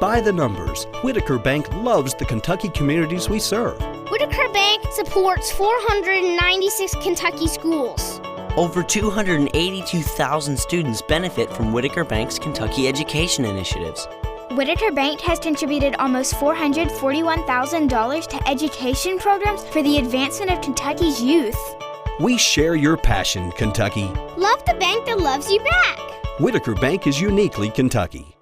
By the numbers, Whitaker Bank loves the Kentucky communities we serve. Whitaker Bank supports 496 Kentucky schools. Over 282,000 students benefit from Whitaker Bank's Kentucky education initiatives. Whitaker Bank has contributed almost $441,000 to education programs for the advancement of Kentucky's youth. We share your passion, Kentucky. Love the bank that loves you back. Whitaker Bank is uniquely Kentucky.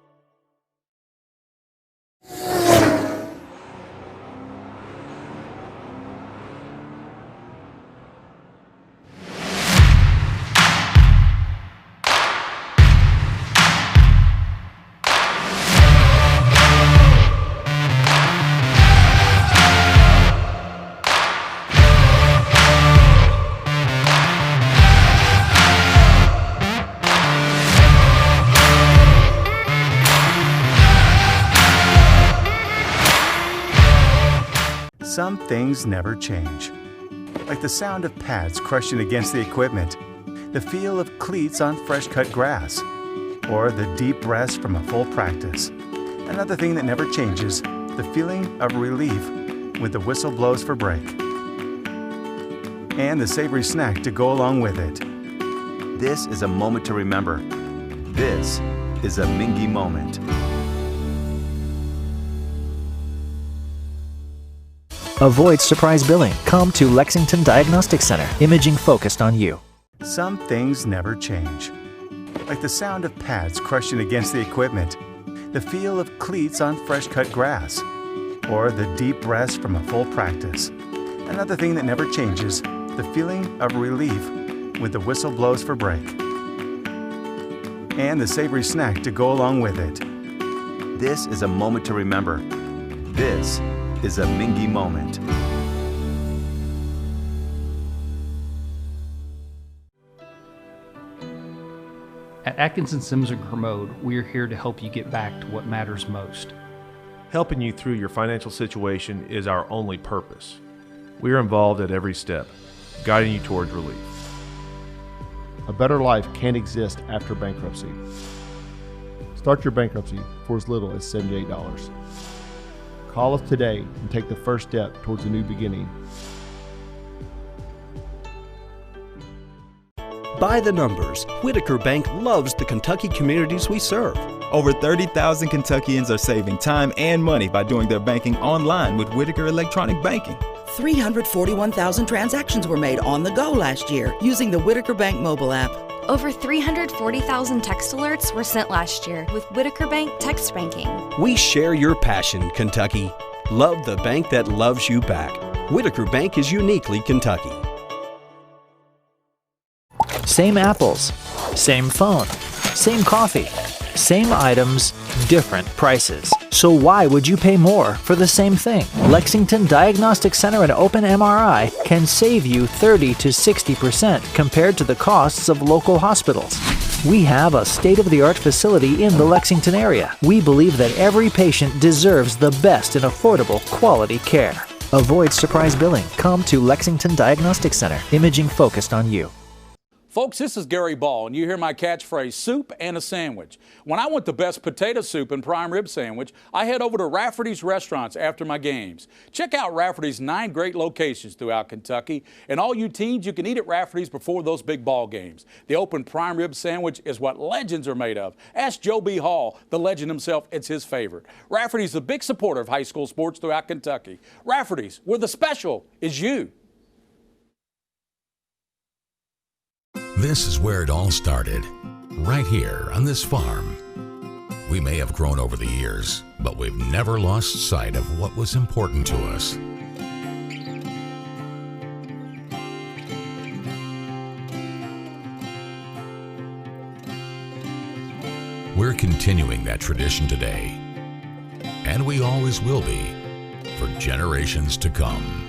Some things never change, like the sound of pads crushing against the equipment, the feel of cleats on fresh-cut grass, or the deep breaths from a full practice. Another thing that never changes, the feeling of relief when the whistle blows for break, and the savory snack to go along with it. This is a moment to remember. This is a Mingy moment. Avoid surprise billing. Come to Lexington Diagnostic Center. Imaging focused on you. Some things never change, like the sound of pads crushing against the equipment, the feel of cleats on fresh-cut grass, or the deep breaths from a full practice. Another thing that never changes, the feeling of relief when the whistle blows for break, and the savory snack to go along with it. This is a moment to remember. This is a Mingy moment. At Atkinson Sims & Kermode, we are here to help you get back to what matters most. Helping you through your financial situation is our only purpose. We are involved at every step, guiding you towards relief. A better life can't exist after bankruptcy. Start your bankruptcy for as little as $78. Call us today and take the first step towards a new beginning. By the numbers, Whitaker Bank loves the Kentucky communities we serve. Over 30,000 Kentuckians are saving time and money by doing their banking online with Whitaker Electronic Banking. 341,000 transactions were made on the go last year using the Whitaker Bank mobile app. Over 340,000 text alerts were sent last year with Whitaker Bank text banking. We share your passion, Kentucky. Love the bank that loves you back. Whitaker Bank is uniquely Kentucky. Same apples, same phone, same coffee, same items, different prices. So why would you pay more for the same thing? Lexington Diagnostic Center and Open MRI can save you 30 to 60% compared to the costs of local hospitals. We have a state-of-the-art facility in the Lexington area. We believe that every patient deserves the best in affordable, quality care. Avoid surprise billing. Come to Lexington Diagnostic Center. Imaging focused on you. Folks, this is Gary Ball, and you hear my catchphrase, soup and a sandwich. When I want the best potato soup and prime rib sandwich, I head over to Rafferty's Restaurants after my games. Check out Rafferty's 9 great locations throughout Kentucky, and all you teens, you can eat at Rafferty's before those big ball games. The open prime rib sandwich is what legends are made of. Ask Joe B. Hall, the legend himself, it's his favorite. Rafferty's a big supporter of high school sports throughout Kentucky. Rafferty's, where the special is you. This is where it all started, right here on this farm. We may have grown over the years, but we've never lost sight of what was important to us. We're continuing that tradition today, and we always will be, for generations to come.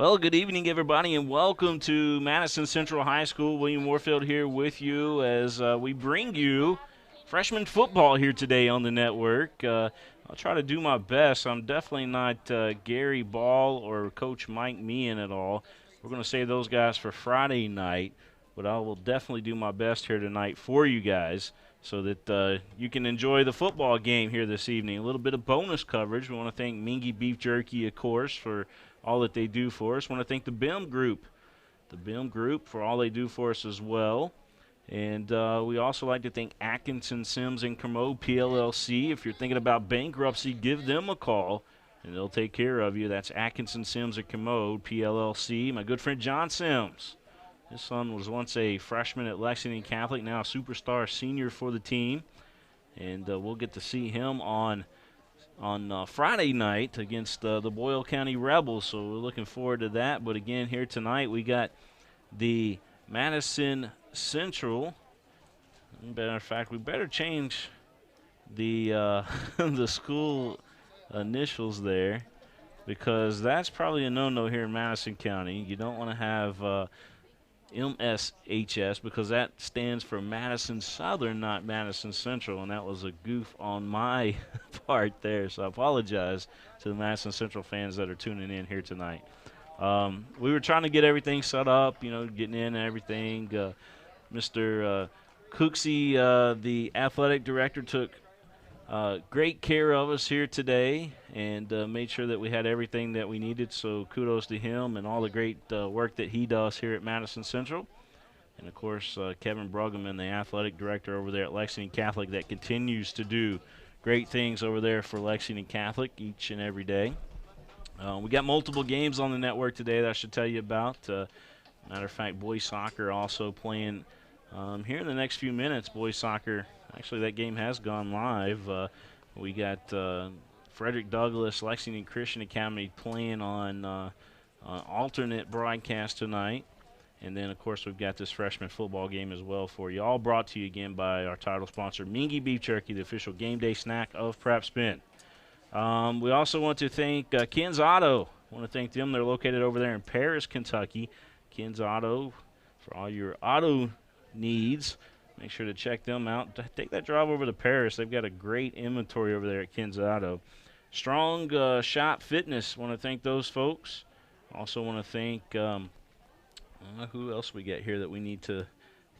Well, good evening, everybody, and welcome to Madison Central High School. William Warfield here with you as we bring you freshman football here today on the network. I'll try to do my best. I'm definitely not Gary Ball or Coach Mike Meehan at all. We're going to save those guys for Friday night, but I will definitely do my best here tonight for you guys so that you can enjoy the football game here this evening. A little bit of bonus coverage. We want to thank Mingy Beef Jerky, of course, for all that they do for us. I want to thank the BIM Group for all they do for us as well. And we also like to thank Atkinson, Sims, and Kermode, PLLC. If you're thinking about bankruptcy, give them a call, and they'll take care of you. That's Atkinson, Sims, and Kermode, PLLC. My good friend John Sims. His son was once a freshman at Lexington Catholic, now a superstar senior for the team. And we'll get to see him on Friday night against the Boyle County Rebels, so we're looking forward to that. But again, here tonight we got the Madison Central. Matter of fact, we better change the the school initials there, because that's probably a no-no here in Madison County. You don't want to have MSHS, because that stands for Madison Southern, not Madison Central, and that was a goof on my part there, so I apologize to the Madison Central fans that are tuning in here tonight. We were trying to get everything set up, getting in and everything. Mr. Cooksey, the athletic director, took great care of us here today and made sure that we had everything that we needed, so kudos to him and all the great work that he does here at Madison Central. And, of course, Kevin Bruggeman, the athletic director over there at Lexington Catholic, that continues to do great things over there for Lexington Catholic each and every day. We got multiple games on the network today that I should tell you about. Matter of fact, boys soccer also playing here in the next few minutes. Boys soccer, actually that game has gone live. We got Frederick Douglass, Lexington Christian Academy playing on alternate broadcast tonight. And then, of course, we've got this freshman football game as well for you. All brought to you again by our title sponsor, Mingy Beef Jerky, the official game day snack of Prep Spin. We also want to thank Ken's Auto. I want to thank them. They're located over there in Paris, Kentucky. Ken's Auto, for all your auto needs. Make sure to check them out. Take that drive over to Paris. They've got a great inventory over there at Ken's Auto. Strong Shot Fitness. Want to thank those folks. Also want to thank who else we got here that we need to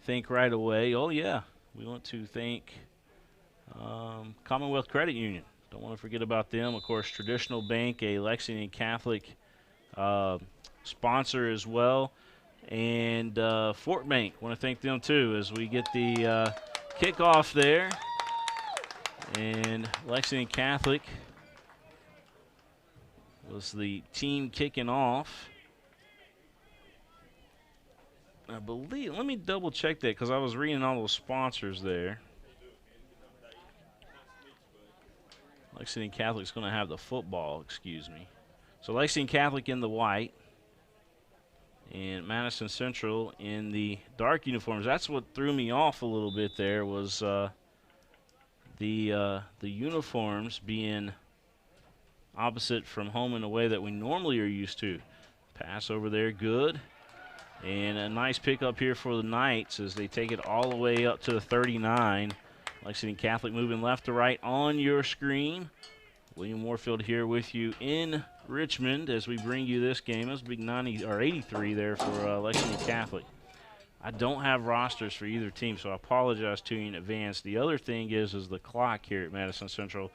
thank right away. Oh, yeah. We want to thank Commonwealth Credit Union. Don't want to forget about them. Of course, Traditional Bank, a Lexington Catholic sponsor as well. And Fort Bank, want to thank them too as we get the kickoff there. And Lexington Catholic was the team kicking off. I believe, let me double check that because I was reading all those sponsors there. Lexington Catholic's going to have the football, excuse me. So Lexington Catholic in the white and Madison Central in the dark uniforms. That's what threw me off a little bit there was the uniforms being opposite from home and away that we normally are used to. Pass over there, good. And a nice pickup here for the Knights as they take it all the way up to the 39. Lexington Catholic moving left to right on your screen. William Warfield here with you in Richmond as we bring you this game. It was a big 90 or 83 there for Lexington Catholic. I don't have rosters for either team, so I apologize to you in advance. The other thing is the clock here at Madison Central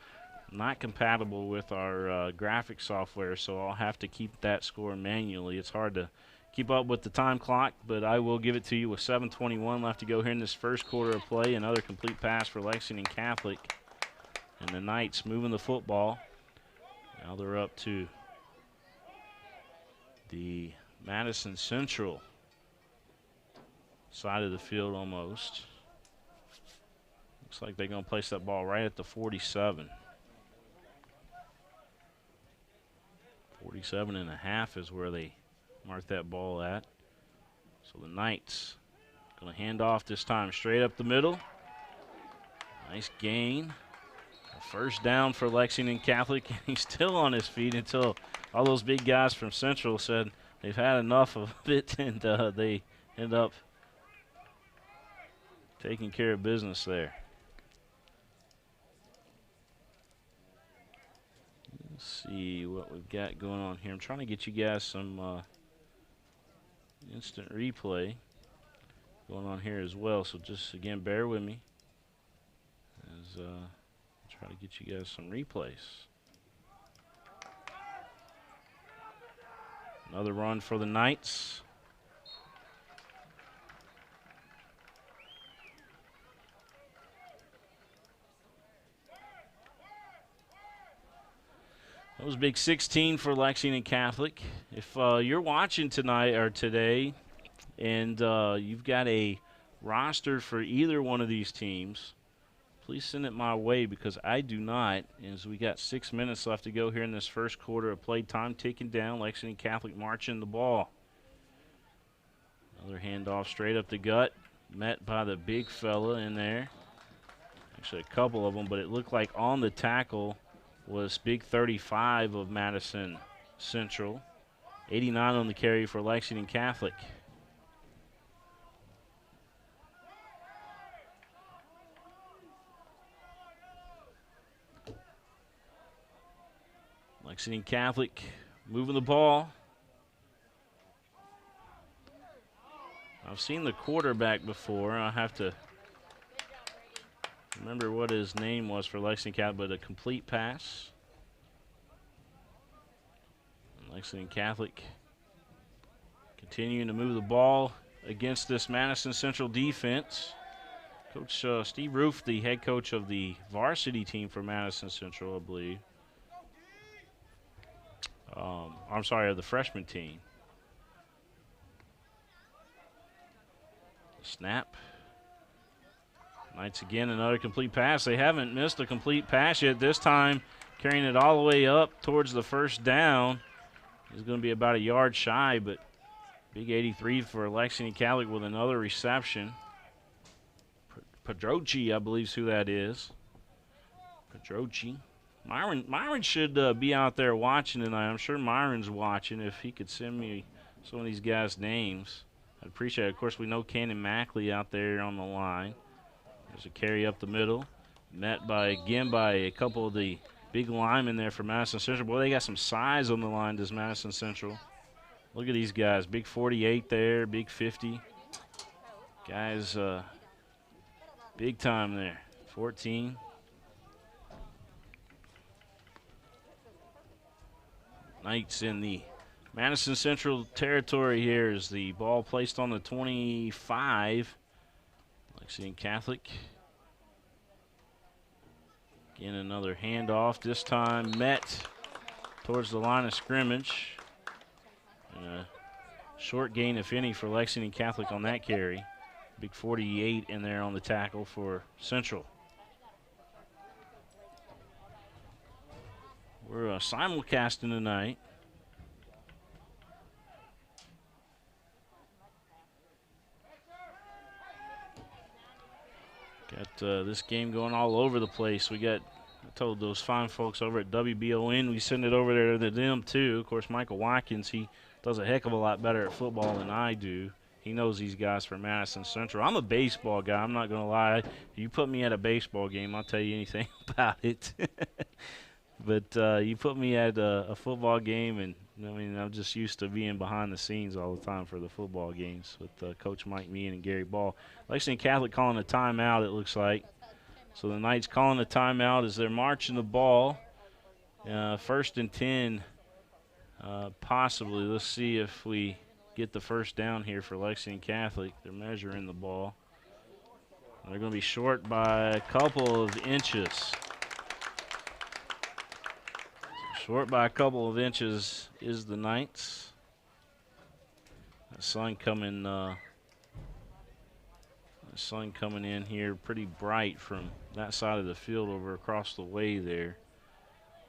not compatible with our graphic software, so I'll have to keep that score manually. It's hard to keep up with the time clock, but I will give it to you with 7:21 left to go here in this first quarter of play. Another complete pass for Lexington Catholic. And the Knights moving the football. Now they're up to the Madison Central side of the field almost. Looks like they're going to place that ball right at the 47. 47 and a half is where they mark that ball at. So the Knights going to hand off this time straight up the middle. Nice gain. A first down for Lexington Catholic. He's still on his feet until all those big guys from Central said, they've had enough of it, and they end up taking care of business there. Let's see what we've got going on here. I'm trying to get you guys some instant replay going on here as well. So just, again, bear with me as I try to get you guys some replays. Another run for the Knights. That was big 16 for Lexington Catholic. If you're watching tonight or today and you've got a roster for either one of these teams, please send it my way because I do not. As we got 6 minutes left to go here in this first quarter of play time ticking down. Lexington Catholic marching the ball. Another handoff straight up the gut, met by the big fella in there. Actually a couple of them, but it looked like on the tackle was big 35 of Madison Central. 89 on the carry for Lexington Catholic. Lexington Catholic moving the ball. I've seen the quarterback before. I have to remember what his name was for Lexington Catholic, but a complete pass. And Lexington Catholic continuing to move the ball against this Madison Central defense. Coach Steve Roof, the head coach of the varsity team for Madison Central, I believe. I'm sorry, of the freshman team. Snap. Knights again, another complete pass. They haven't missed a complete pass yet. This time, carrying it all the way up towards the first down. Is going to be about a yard shy, but big 83 for Lexington Catholic with another reception. Pedrochi, I believe is who that is. Pedrochi. Myron should be out there watching tonight. I'm sure Myron's watching. If he could send me some of these guys' names, I'd appreciate it. Of course, we know Cannon Mackley out there on the line. There's a carry up the middle, met by a couple of the big linemen there for Madison Central. Boy, they got some size on the line, does Madison Central. Look at these guys, big 48 there, big 50. Guys, big time there, 14. Knights in the Madison Central territory here as the ball placed on the 25. Lexington Catholic. Again, another handoff. This time met towards the line of scrimmage. And a short gain, if any, for Lexington Catholic on that carry. Big 48 in there on the tackle for Central. We're simulcasting tonight. Got this game going all over the place. I told those fine folks over at WBON, we send it over there to them too. Of course, Michael Watkins, he does a heck of a lot better at football than I do. He knows these guys from Madison Central. I'm a baseball guy, I'm not going to lie. If you put me at a baseball game, I'll tell you anything about it. But you put me at a football game, and I mean, I'm just used to being behind the scenes all the time for the football games with Coach Mike Meehan and Gary Ball. Lexington Catholic calling a timeout, it looks like. So the Knights calling a timeout as they're marching the ball. First and 10, possibly. Let's see if we get the first down here for Lexington Catholic. They're measuring the ball. They're going to be short by a couple of inches. Short by a couple of inches is the Knights. The sun coming in here pretty bright from that side of the field over across the way there.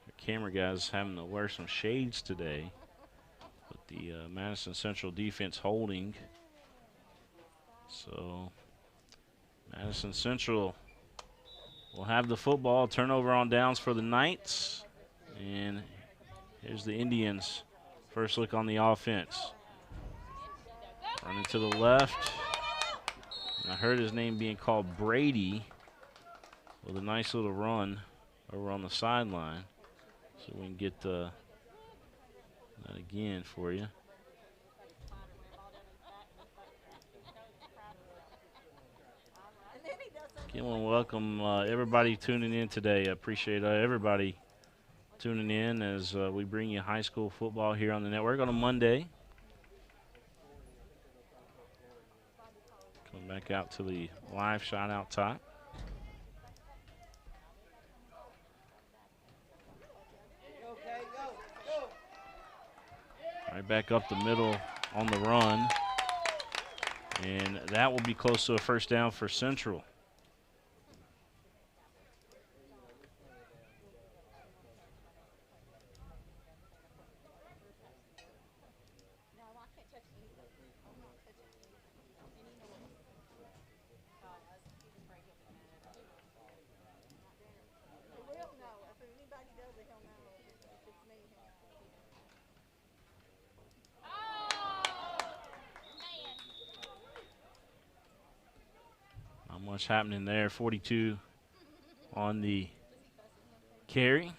The camera guys having to wear some shades today. But the Madison Central defense holding. So Madison Central will have the football. Turnover on downs for the Knights. And here's the Indians' first look on the offense. Running to the left. And I heard his name being called Brady with a nice little run over on the sideline. So we can get that again for you. Again, I want to welcome everybody tuning in today. I appreciate everybody tuning in as we bring you high school football here on the network on a Monday. Come back out to the live shot out top. Right back up the middle on the run. And that will be close to a first down for Central. Not much happening there. 42 on the carry.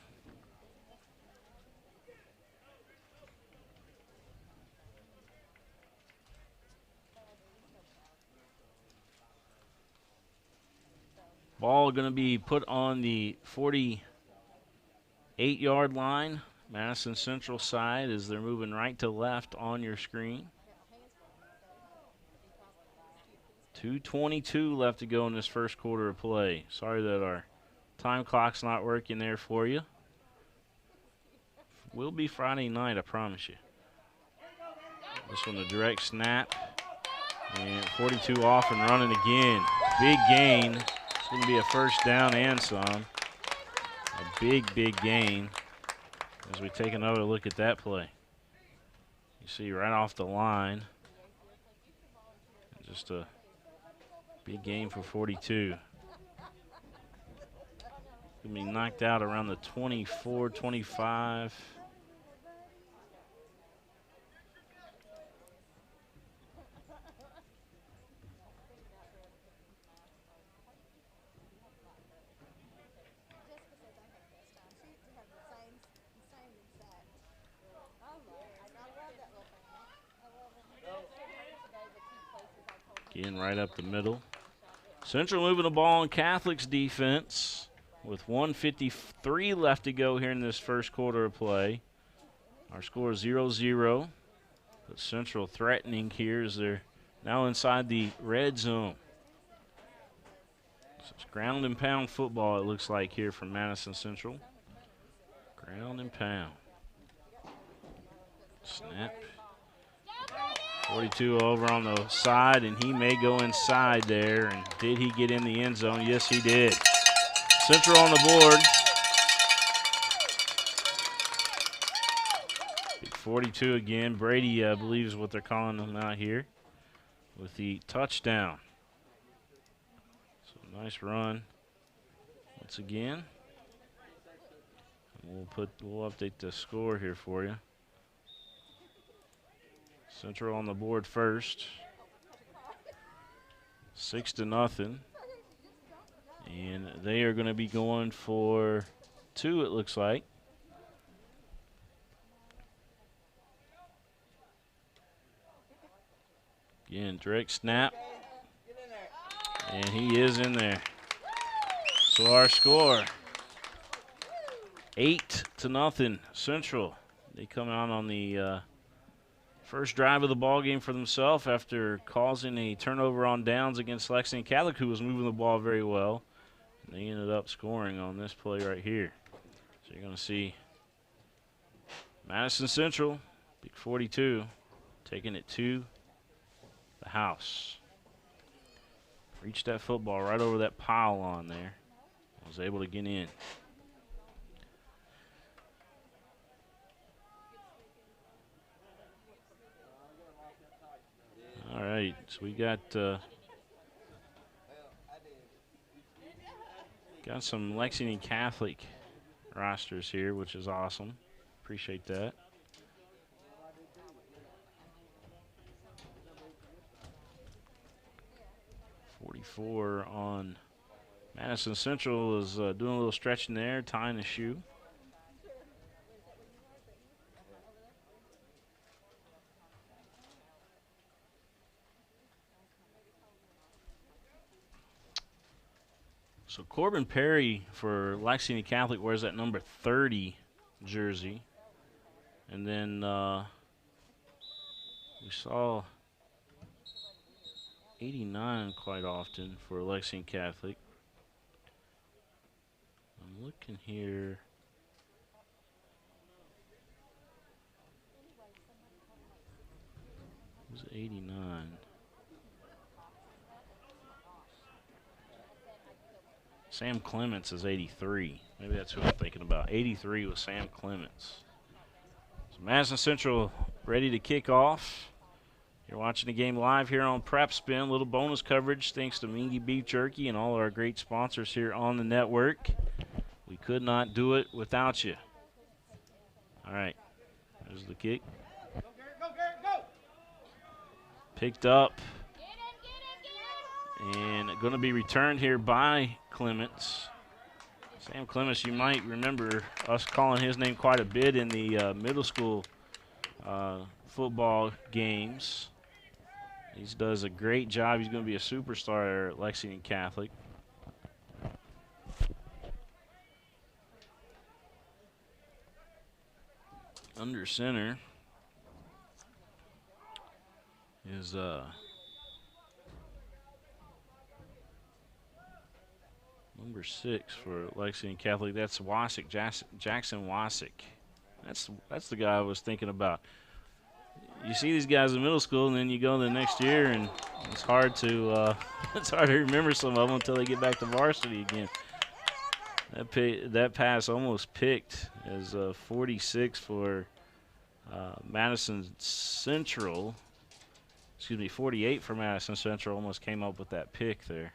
Ball going to be put on the 48-yard line. Madison Central side as they're moving right to left on your screen. 2:22 left to go in this first quarter of play. Sorry that our time clock's not working there for you. Will be Friday night, I promise you. This one a direct snap. And 42 off and running again. Big gain. It's going to be a first down and some. A big, big gain as we take another look at that play. You see right off the line. Just a big gain for 42. Going to be knocked out around the 24, 25. Again, right up the middle. Central moving the ball on Catholic's defense with 1:53 left to go here in this first quarter of play. Our score is 0-0. But Central threatening here as they're now inside the red zone. So it's ground and pound football, it looks like, here from Madison Central. Ground and pound. Snap. 42 over on the side, and he may go inside there. And did he get in the end zone? Yes, he did. Central on the board. Big 42 again. Brady, I believe, is what they're calling him out here with the touchdown. So nice run once again. We'll update the score here for you. Central on the board first. 6-0. And they are going to be going for 2, it looks like. Again, direct snap. And he is in there. So our score, 8-0 Central. They come out on the first drive of the ball game for themselves after causing a turnover on downs against Lexington Catholic, who was moving the ball very well. And they ended up scoring on this play right here. So you're going to see Madison Central, big 42, taking it to the house. Reached that football right over that pile on there. Was able to get in. All right, so we got some Lexington Catholic rosters here, which is awesome. Appreciate that. 44 on Madison Central is doing a little stretching there, tying the shoe. So Corbin Perry for Lexington Catholic wears that number 30 jersey. And then we saw 89 quite often for Lexington Catholic. I'm looking here. Who's 89? Sam Clements is 83. Maybe that's who I'm thinking about. 83 was Sam Clements. So Madison Central ready to kick off. You're watching the game live here on Prep Spin. A little bonus coverage thanks to Mingy Beef Jerky and all our great sponsors here on the network. We could not do it without you. All right, there's the kick. Picked up. And going to be returned here by Clements. Sam Clements, you might remember us calling his name quite a bit in the middle school football games. He does a great job. He's going to be a superstar at Lexington Catholic. Under center is number 6 for Lexington Catholic. That's Wasick, Jackson Wasick. That's the guy I was thinking about. You see these guys in middle school, and then you go the next year, and it's hard to remember some of them until they get back to varsity again. That pass almost picked as 46 for Madison Central. Excuse me, 48 for Madison Central. Almost came up with that pick there.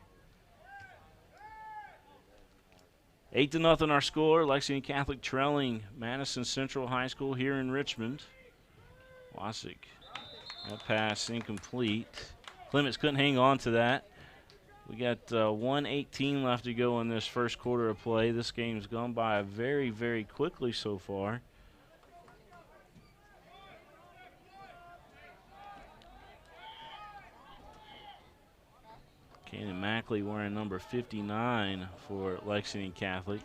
8-0 our score. Lexington Catholic trailing Madison Central High School here in Richmond. Wasick, that pass incomplete. Clements couldn't hang on to that. We got 1:18 left to go in this first quarter of play. This game's gone by very, very quickly so far. Cannon Mackley wearing number 59 for Lexington Catholic.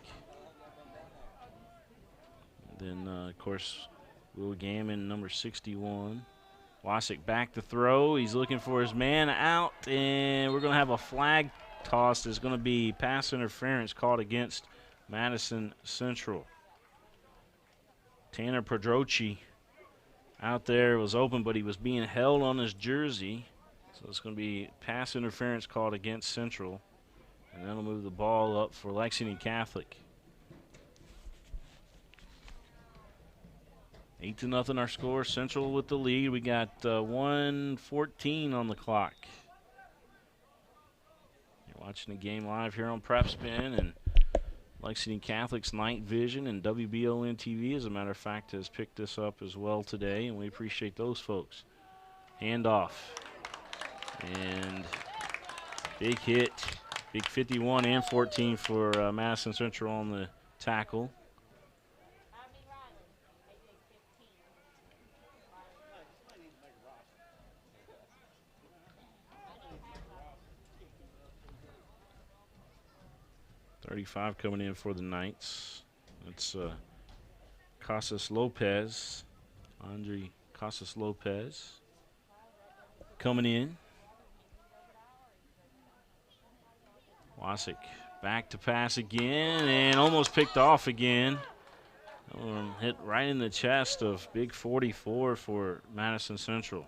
And then, of course, Will Gammon, number 61. Wasick back to throw. He's looking for his man out, and we're going to have a flag toss. There's going to be pass interference called against Madison Central. Tanner Pedrochi out there was open, but he was being held on his jersey. So it's going to be pass interference called against Central, and that'll move the ball up for Lexington Catholic. 8-0 our score. Central with the lead. We got 1:14 on the clock. You're watching the game live here on Prep Spin, and Lexington Catholic's Night Vision and WBON TV, as a matter of fact, has picked this up as well today, and we appreciate those folks. Handoff. And big hit. Big 51 and 14 for Madison Central on the tackle. .35 coming in for the Knights. That's Casas Lopez, Andre Casas Lopez coming in. Wasick back to pass again and almost picked off again. Hit right in the chest of big 44 for Madison Central.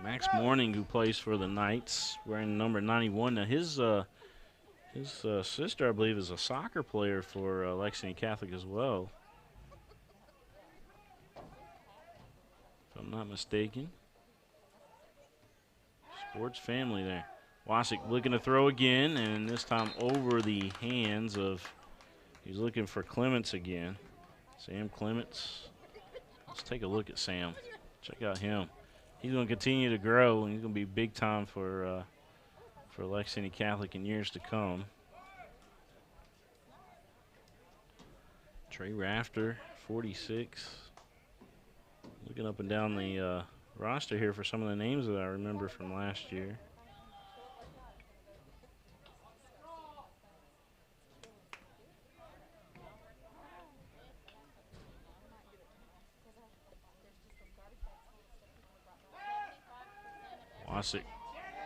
Max Morning, who plays for the Knights, wearing number 91. Now his sister, I believe, is a soccer player for Lexington Catholic as well, if I'm not mistaken. Sports family there. Wasick looking to throw again, and this time over the hands of, he's looking for Clements again. Sam Clements. Let's take a look at Sam. Check out him. He's going to continue to grow, and he's going to be big time for Lexington Catholic in years to come. Trey Rafter, 46. Looking up and down the roster here for some of the names that I remember from last year. Wasick,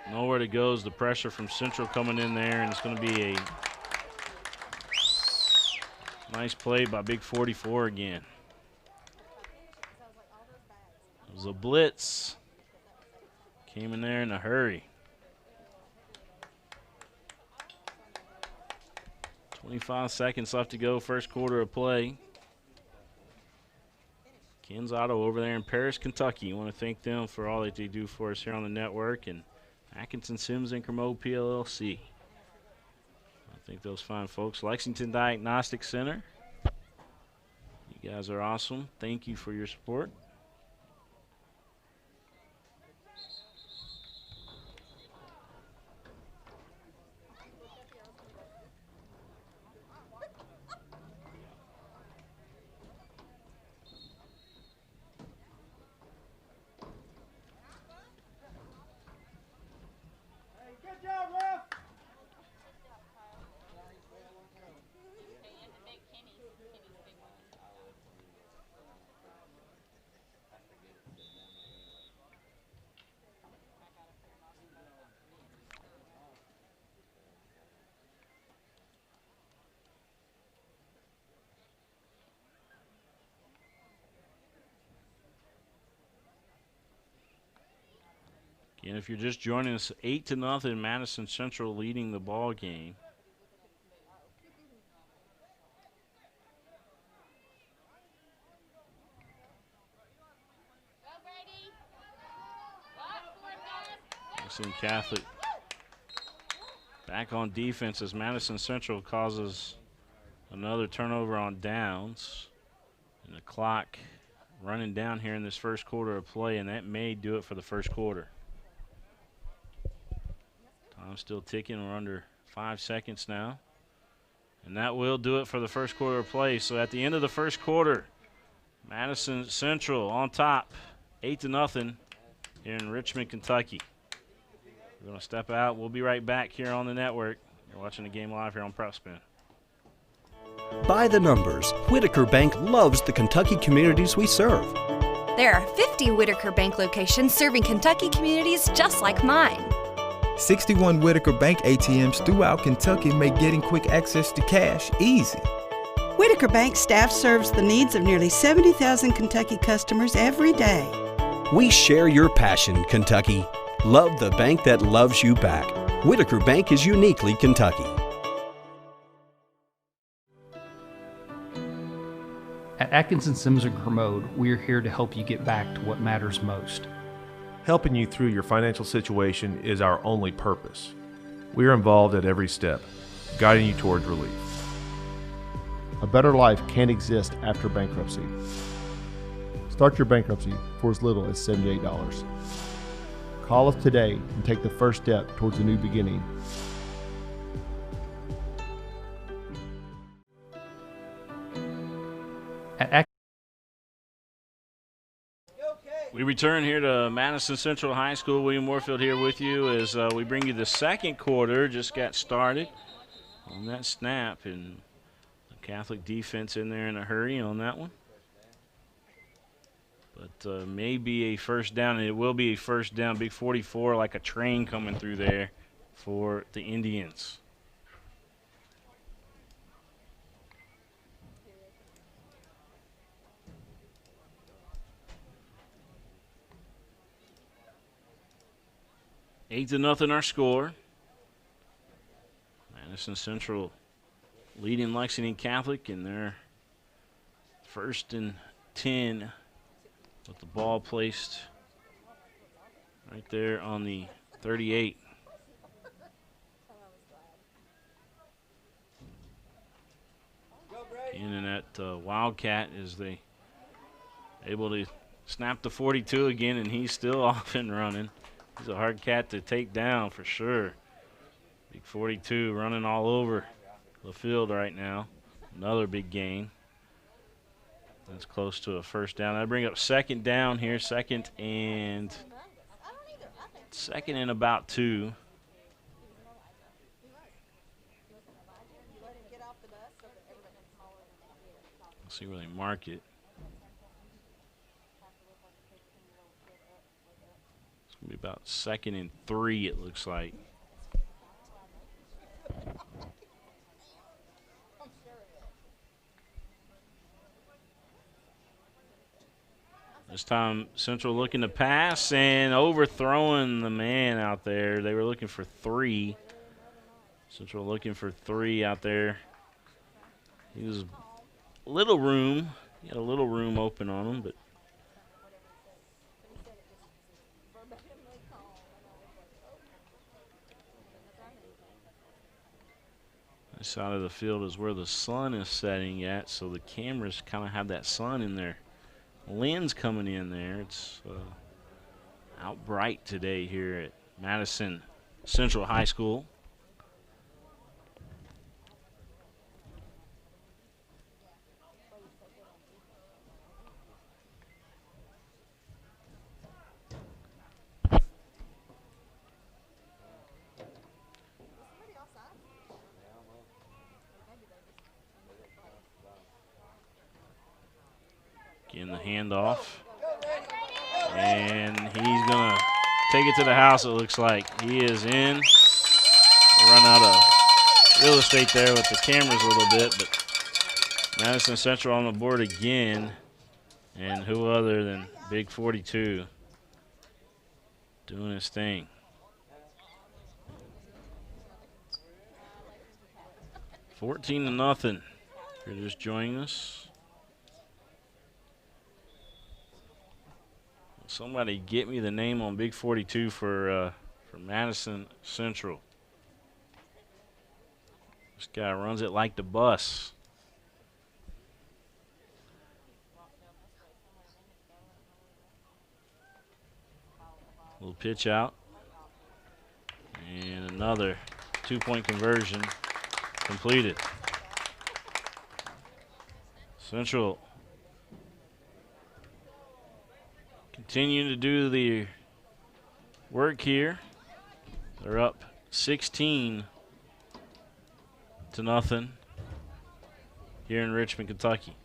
nowhere to go as the pressure from Central coming in there, and it's going to be a nice play by Big 44 again. It was a blitz. Came in there in a hurry. 25 seconds left to go, first quarter of play. Ken's Auto over there in Paris, Kentucky. I want to thank them for all that they do for us here on the network, and Atkinson Sims and Kermode PLLC. I think those fine folks. Lexington Diagnostic Center. You guys are awesome. Thank you for your support. And if you're just joining us, 8-0, Madison Central leading the ball game. Lexington Catholic back on defense as Madison Central causes another turnover on downs. And the clock running down here in this first quarter of play, and that may do it for the first quarter. Time still ticking. We're under 5 seconds now. And that will do it for the first quarter of play. So at the end of the first quarter, Madison Central on top, 8-0 here in Richmond, Kentucky. We're going to step out. We'll be right back here on the network. You're watching the game live here on Prep Spin. By the numbers, Whitaker Bank loves the Kentucky communities we serve. There are 50 Whitaker Bank locations serving Kentucky communities just like mine. 61 Whitaker Bank ATMs throughout Kentucky make getting quick access to cash easy. Whitaker Bank staff serves the needs of nearly 70,000 Kentucky customers every day. We share your passion, Kentucky. Love the bank that loves you back. Whitaker Bank is uniquely Kentucky. At Atkinson Sims and Kermode, we're here to help you get back to what matters most. Helping you through your financial situation is our only purpose. We are involved at every step, guiding you towards relief. A better life can't exist after bankruptcy. Start your bankruptcy for as little as $78. Call us today and take the first step towards a new beginning. We return here to Madison Central High School. William Warfield here with you as we bring you the second quarter. Just got started on that snap, and the Catholic defense in there in a hurry on that one. But maybe a first down, and it will be a first down. Big 44 like a train coming through there for the Indians. 8-0 our score. Madison Central leading Lexington Catholic in their 1st and 10 with the ball placed right there on the 38. in and that Wildcat as they able to snap the 42 again, and he's still off and running. He's a hard cat to take down for sure. Big 42 running all over the field right now. Another big gain. That's close to a first down. I bring up second down here, second and about 2. Let's see where they mark it. It's going to be about 2nd and 3, it looks like. This time, Central looking to pass and overthrowing the man out there. They were looking for 3. Central looking for 3 out there. He was little room. He had a little room open on him, but this side of the field is where the sun is setting at, so the cameras kind of have that sun in their lens coming in there. It's out bright today here at Madison Central High School. Getting the handoff. And he's going to take it to the house, it looks like. He is in. Run out of real estate there with the cameras a little bit, but Madison Central on the board again. And who other than Big 42 doing his thing. $14-0. If you're just joining us. Somebody get me the name on Big 42 for Madison Central. This guy runs it like the bus. Little pitch out. And another 2-point conversion completed. Central continuing to do the work here. They're up 16-0 here in Richmond, Kentucky.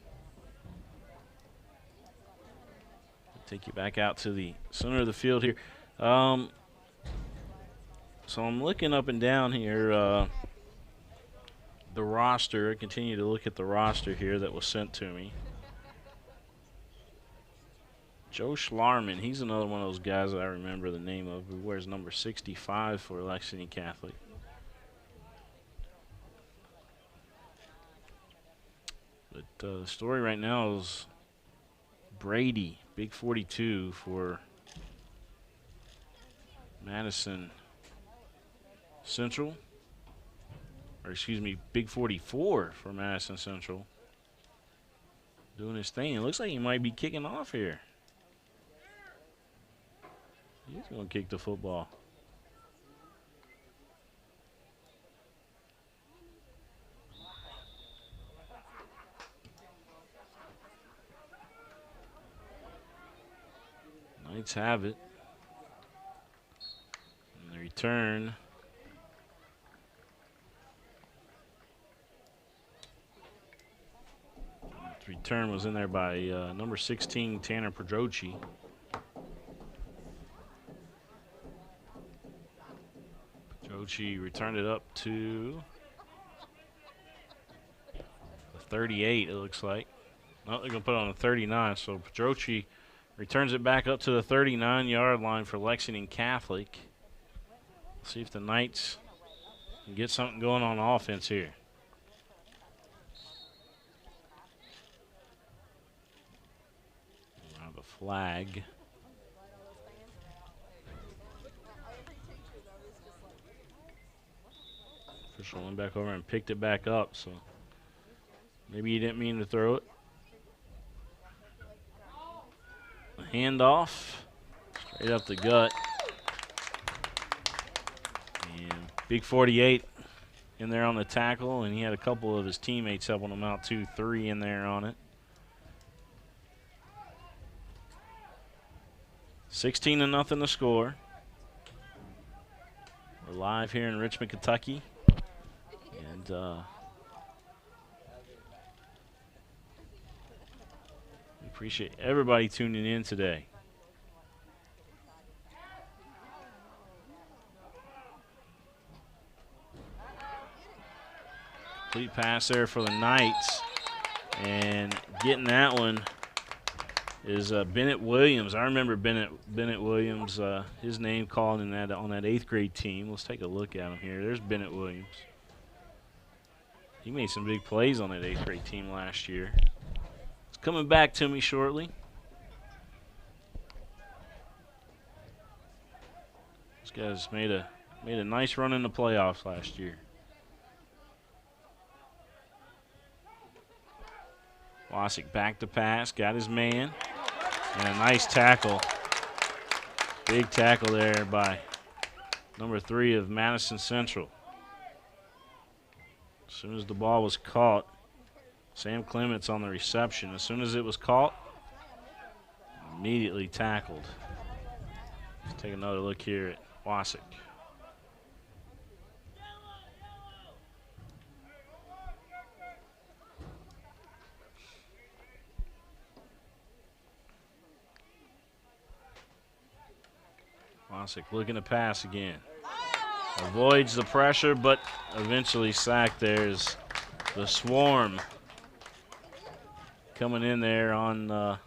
Take you back out to the center of the field here. So I'm looking up and down here the roster. I continue to look at the roster here that was sent to me. Joe Schlarman, he's another one of those guys that I remember the name of. He wears number 65 for Lexington Catholic. But the story right now is Brady, Big 42 for Madison Central. Or excuse me, Big 44 for Madison Central. Doing his thing. It looks like he might be kicking off here. He's going to kick the football. Knights have it. And the return. The return was in there by number 16, Tanner Pedrochi. Pedrochi returned it up to the 38, it looks like. No, they're going to put it on the 39, so Pedrochi returns it back up to the 39-yard line for Lexington Catholic. See if the Knights can get something going on offense here. We'll have a flag. Official went back over and picked it back up, so Maybe he didn't mean to throw it. A handoff. Straight up the gut. And big 48 in there on the tackle, and he had a couple of his teammates helping him out too. 3 in there on it. 16-0 the score. We're live here in Richmond, Kentucky. And we appreciate everybody tuning in today. Complete pass there for the Knights. And getting that one is Bennett Williams. I remember Bennett Williams, his name called in that on that 8th grade team. Let's take a look at him here. There's Bennett Williams. He made some big plays on that 8th grade team last year. It's coming back to me shortly. This guy's made a nice run in the playoffs last year. Wasick back to pass, got his man, and a nice tackle. Big tackle there by number 3 of Madison Central. As soon as the ball was caught, Sam Clements on the reception. As soon as it was caught, immediately tackled. Let's take another look here at Wasick. Wasick looking to pass again. Avoids the pressure, but eventually sacked. There's the Swarm coming in there on the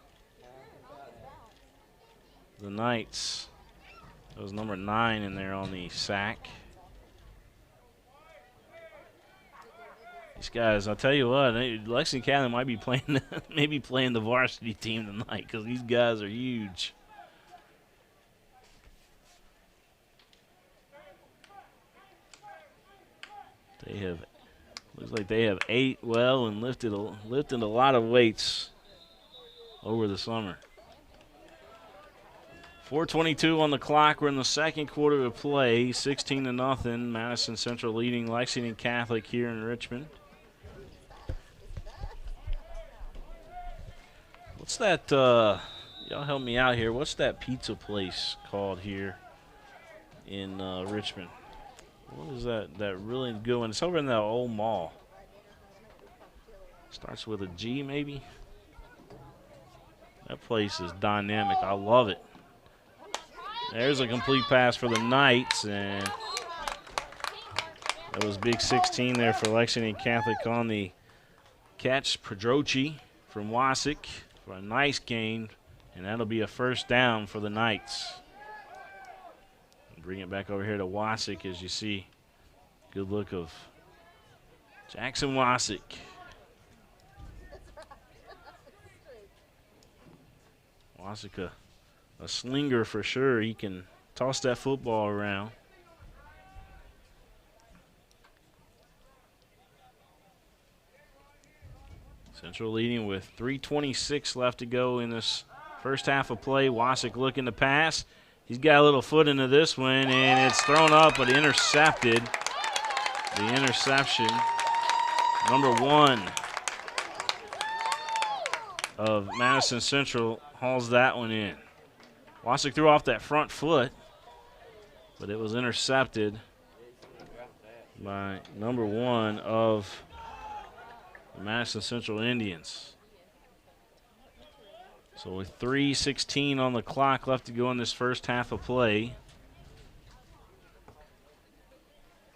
Knights. That was number 9 in there on the sack. These guys, I'll tell you what, Lexington Catholic might be playing, maybe playing the varsity team tonight because these guys are huge. They have, looks like they have 8 well and lifted a lot of weights over the summer. 4:22 on the clock. We're in the second quarter of play. 16-0. Madison Central leading Lexington Catholic here in Richmond. What's that? Y'all help me out here. What's that pizza place called here in Richmond? What is that really good one? It's over in that old mall. Starts with a G, maybe. That place is dynamic. I love it. There's a complete pass for the Knights, and that was big 16 there for Lexington Catholic on the catch. Pedrochi from Wasick for a nice gain, and that'll be a first down for the Knights. Bring it back over here to Wasick as you see. Good look of Jackson Wasick. Wasick a slinger for sure. He can toss that football around. Central leading with 3:26 left to go in this first half of play. Wasick looking to pass. He's got a little foot into this one, and it's thrown up but intercepted. The interception, number 1 of Madison Central hauls that one in. Wasick threw off that front foot, but it was intercepted by number 1 of the Madison Central Indians. So with 3:16 on the clock left to go in this first half of play.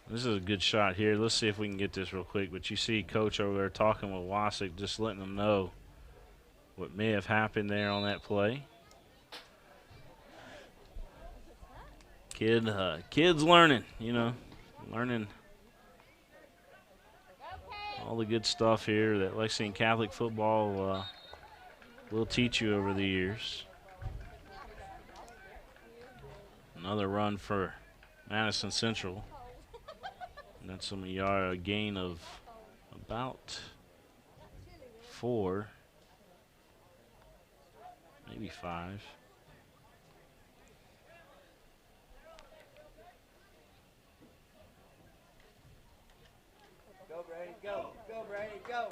This is a good shot here. Let's see if we can get this real quick. But you see Coach over there talking with Wasick, just letting them know what may have happened there on that play. Kids learning, learning all the good stuff here that Lexington Catholic football will teach you over the years. Another run for Madison Central. And that's a gain of about 4, maybe 5. Go, Brady, go. Go, Brady, go.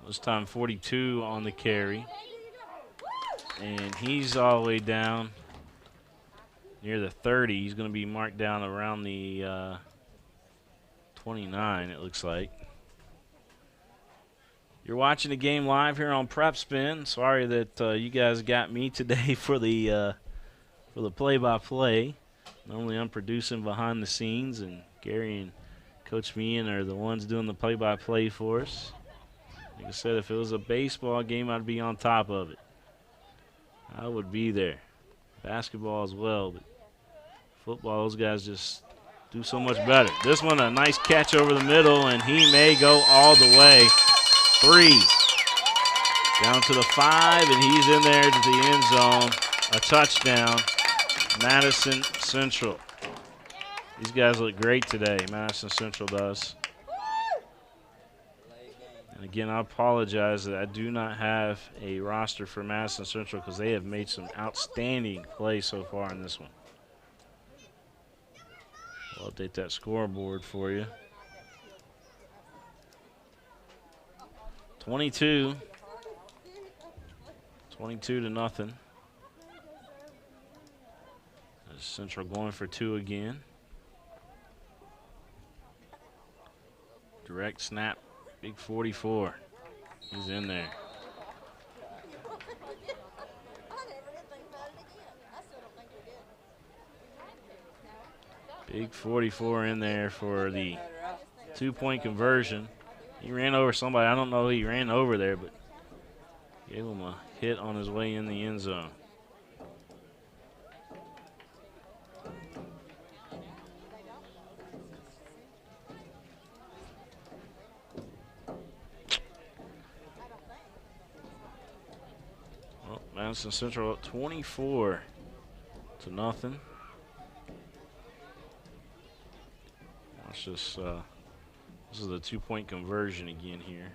This time 42 on the carry. And he's all the way down near the 30. He's going to be marked down around the 29, it looks like. You're watching the game live here on Prep Spin. Sorry that you guys got me today for the play-by-play. Normally I'm producing behind the scenes, and Gary and Coach Meehan are the ones doing the play-by-play for us. Like I said, if it was a baseball game, I'd be on top of it. I would be there. Basketball as well, but football, those guys just do so much better. This one, a nice catch over the middle, and he may go all the way. 3. Down to the 5, and he's in there to the end zone. A touchdown, Madison Central. These guys look great today, Madison Central does. And again, I apologize that I do not have a roster for Madison Central because they have made some outstanding plays so far in this one. I'll update that scoreboard for you. 22 to nothing. Central going for 2 again. Direct snap, big 44. He's in there. Big 44 in there for the 2-point conversion. He ran over somebody. I don't know who he ran over there, but gave him a hit on his way in the end zone. Well, Madison Central up 24 to nothing. Watch this. This is the 2-point conversion again here.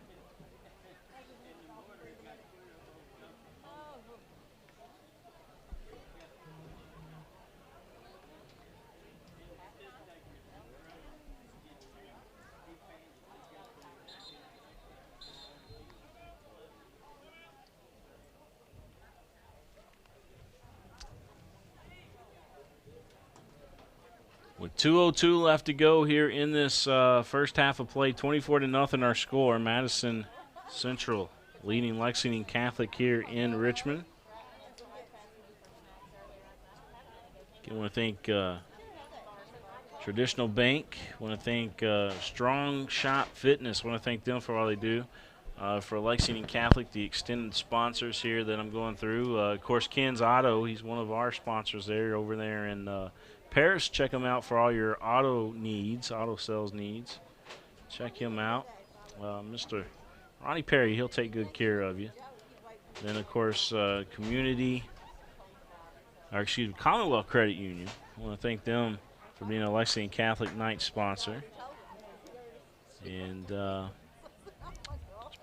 With 2:02 left to go here in this first half of play, 24 to nothing our score. Madison Central leading Lexington Catholic here in Richmond. Again, I want to thank Traditional Bank. I want to thank Strong Shop Fitness. I want to thank them for all they do. For Lexington Catholic, the extended sponsors here that I'm going through. Of course, Ken's Auto, he's one of our sponsors there over there in Paris. Check him out for all your auto needs, auto sales needs. Check him out. Mr. Ronnie Perry, he'll take good care of you. Then, of course, Commonwealth Credit Union. I want to thank them for being a Lexington Catholic night sponsor. And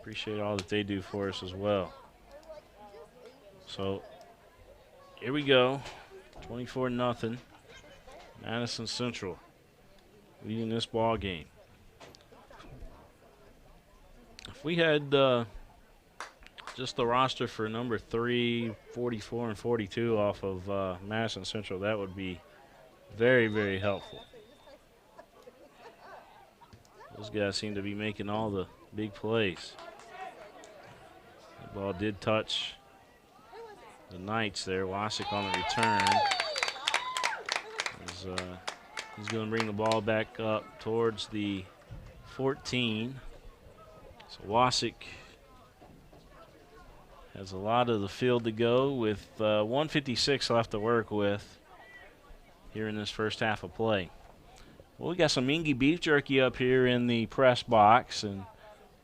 appreciate all that they do for us as well. So, here we go. 24-0. Madison Central leading this ball game. If we had just the roster for number 3, 44, and 42 off of Madison Central, that would be very, very helpful. Those guys seem to be making all the big plays. The ball did touch the Knights there. Wasik on the return. He's going to bring the ball back up towards the 14. So Wasik has a lot of the field to go with 1:56 left to work with here in this first half of play. Well, we got some Mingy beef jerky up here in the press box, and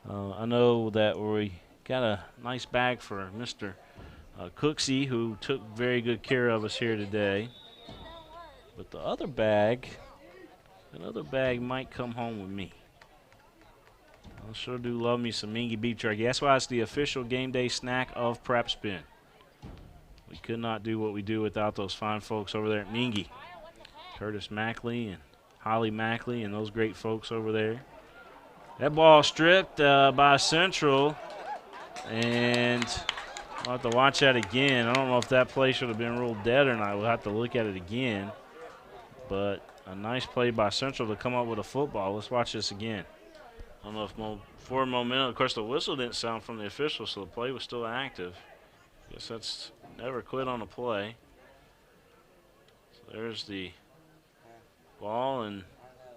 I know that we got a nice bag for Mr. Cooksey, who took very good care of us here today. But the other bag, another bag might come home with me. I sure do love me some Mingy beef jerky. That's why it's the official game day snack of Prep Spin. We could not do what we do without those fine folks over there at Mingy. Curtis Mackley and Holly Mackley and those great folks over there. That ball stripped by Central, and we'll have to watch that again. I don't know if that play should have been ruled dead or not. We'll have to look at it again. But a nice play by Central to come up with a football. Let's watch this again. I don't know if forward momentum. Of course, the whistle didn't sound from the official, so the play was still active. Guess that's never quit on a play. So there's the ball, and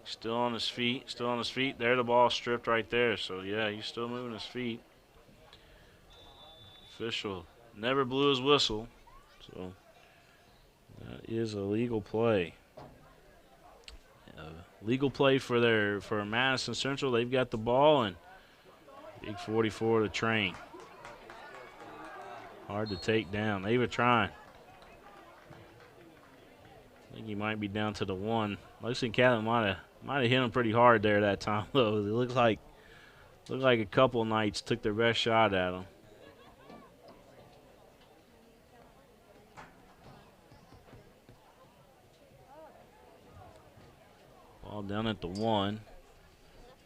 still on his feet. Still on his feet. There, the ball stripped right there. So, yeah, he's still moving his feet. Official never blew his whistle. So that is a legal play. Legal play for Madison Central. They've got the ball, and big 44 to Train. Hard to take down. They were trying. I think he might be down to the 1. Lexington Catholic might have hit him pretty hard there that time, though. It looks like a couple nights took their best shot at him. Ball down at the 1.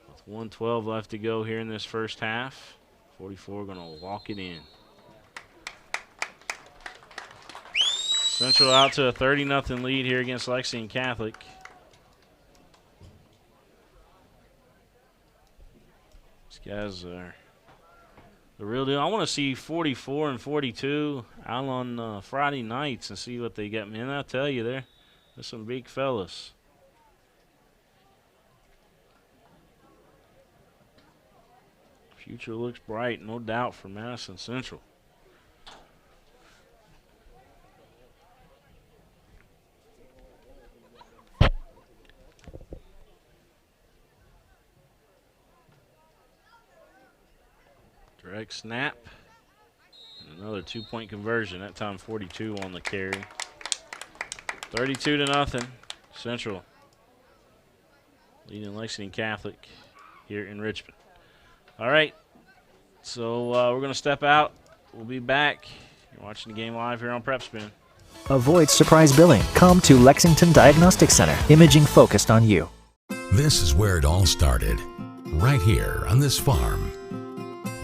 With 1:12 left to go here in this first half. 44 going to walk it in. Central out to a 30-0 lead here against Lexington Catholic. These guys are the real deal. I want to see 44 and 42 out on Friday nights and see what they get. Man, I tell you, there's some big fellas. Future looks bright, no doubt, for Madison Central. Direct snap. And another 2-point conversion, that time 42 on the carry. 32-0. Central leading Lexington Catholic here in Richmond. All right, so we're going to step out. We'll be back. You're watching the game live here on Prep Spin. Avoid surprise billing. Come to Lexington Diagnostic Center. Imaging focused on you. This is where it all started, right here on this farm.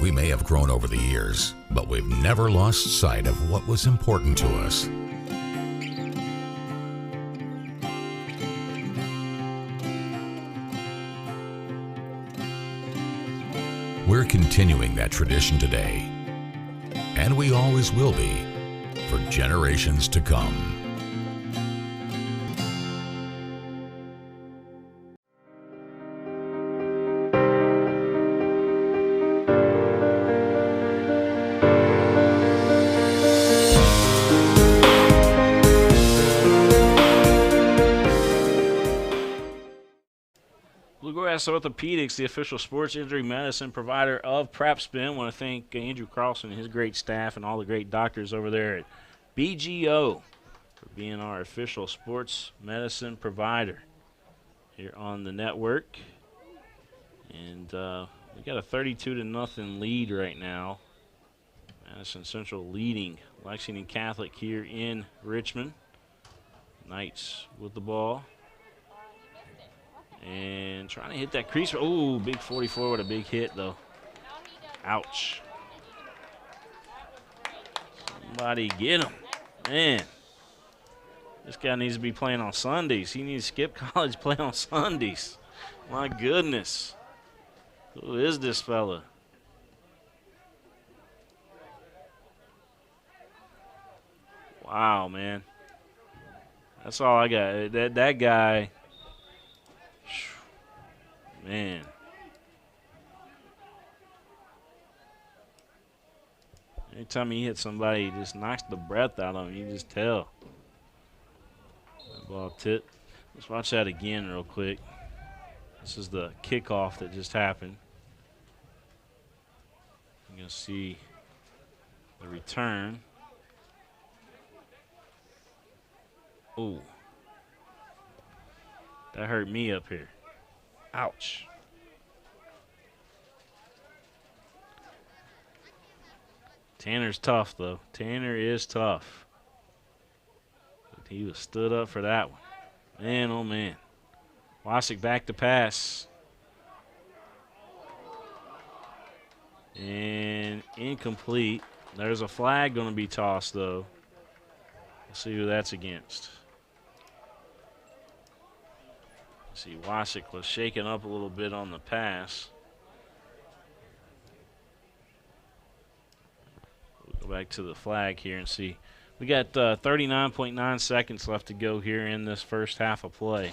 We may have grown over the years, but we've never lost sight of what was important to us. We're continuing that tradition today, and we always will be for generations to come. Bluegrass Orthopedics, the official sports injury medicine provider of Prep Spin. I want to thank Andrew Carlson and his great staff and all the great doctors over there at BGO for being our official sports medicine provider here on the network. And we got a 32-0 lead right now. Madison Central leading Lexington Catholic here in Richmond. Knights with the ball. And trying to hit that crease. Oh, big 44 with a big hit, though. Ouch. Somebody get him. Man, this guy needs to be playing on Sundays. He needs to skip college, play on Sundays. My goodness. Who is this fella? Wow, man. That's all I got. That guy. Man. Anytime he hits somebody, he just knocks the breath out of him. You just tell. That ball tipped. Let's watch that again real quick. This is the kickoff that just happened. You're going to see the return. Ooh. That hurt me up here. Ouch. Tanner's tough, though. Tanner is tough. But he was stood up for that one. Man, oh, man. Wasick back to pass. And incomplete. There's a flag going to be tossed, though. We'll see who that's against. See, Wasick was shaken up a little bit on the pass. We'll go back to the flag here and see. We got 39.9 seconds left to go here in this first half of play.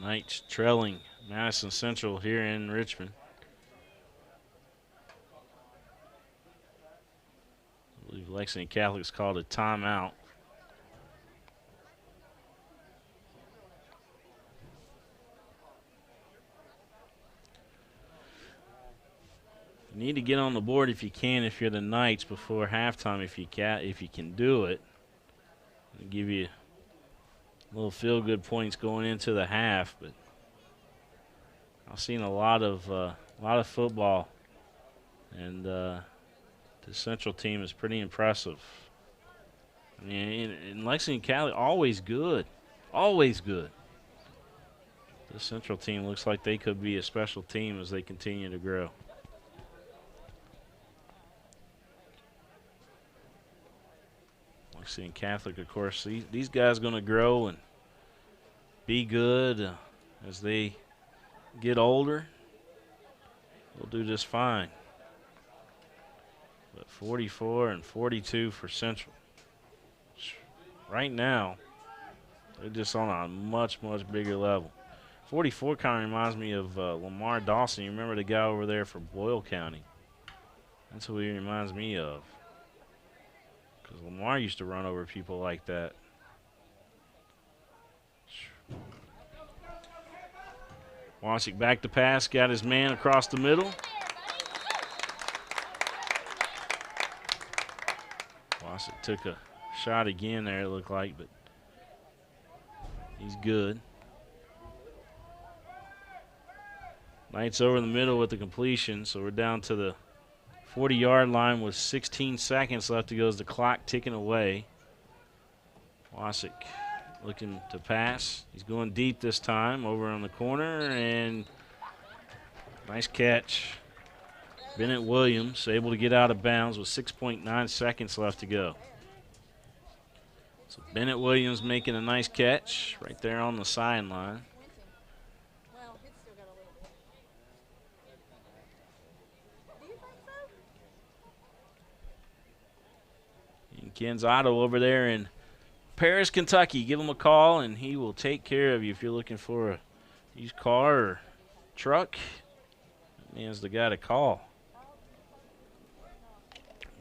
Knights trailing Madison Central here in Richmond. I believe Lexington Catholic's called a timeout. You need to get on the board if you can, if you're the Knights, before halftime, if you can do it. It'll give you a little feel-good points going into the half, but I've seen a lot of football, and the Central team is pretty impressive. I mean, in Lexington Catholic, always good, always good. The Central team looks like they could be a special team as they continue to grow. Lexington Catholic, of course, these guys are going to grow and be good as they get older. They'll do just fine. But 44 and 42 for Central. Right now, they're just on a much, much bigger level. 44 kind of reminds me of Lamar Dawson. You remember the guy over there for Boyle County? That's who he reminds me of. Because Lamar used to run over people like that. Wasick back to pass, got his man across the middle. Wasick took a shot again there, it looked like, but he's good. Knights over the middle with the completion, so we're down to the 40-yard line with 16 seconds left to go as the clock ticking away. Wasick looking to pass. He's going deep this time over on the corner, and nice catch. Bennett Williams able to get out of bounds with 6.9 seconds left to go. So Bennett Williams making a nice catch right there on the sideline. Ken's Auto over there in Paris, Kentucky. Give him a call, and he will take care of you if you're looking for a used car or truck. That man's the guy to call.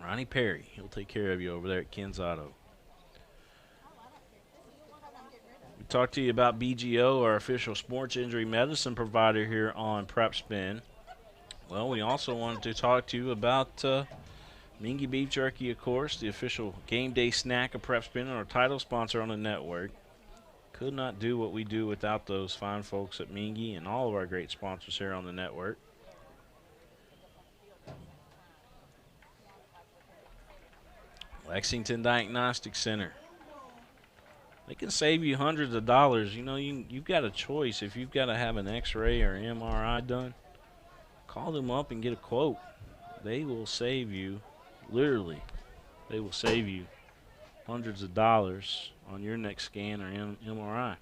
Ronnie Perry. He'll take care of you over there at Ken's Auto. We talked to you about BGO, our official sports injury medicine provider here on Prep Spin. Well, we also wanted to talk to you about Mingy Beef Jerky, of course, the official game day snack of Prep Spin, our title sponsor on the network. Could not do what we do without those fine folks at Mingy and all of our great sponsors here on the network. Lexington Diagnostic Center. They can save you hundreds of dollars. You know, you've got a choice. If you've got to have an x-ray or MRI done, call them up and get a quote. They will save you, literally, they will save you hundreds of dollars on your next scan or MRI.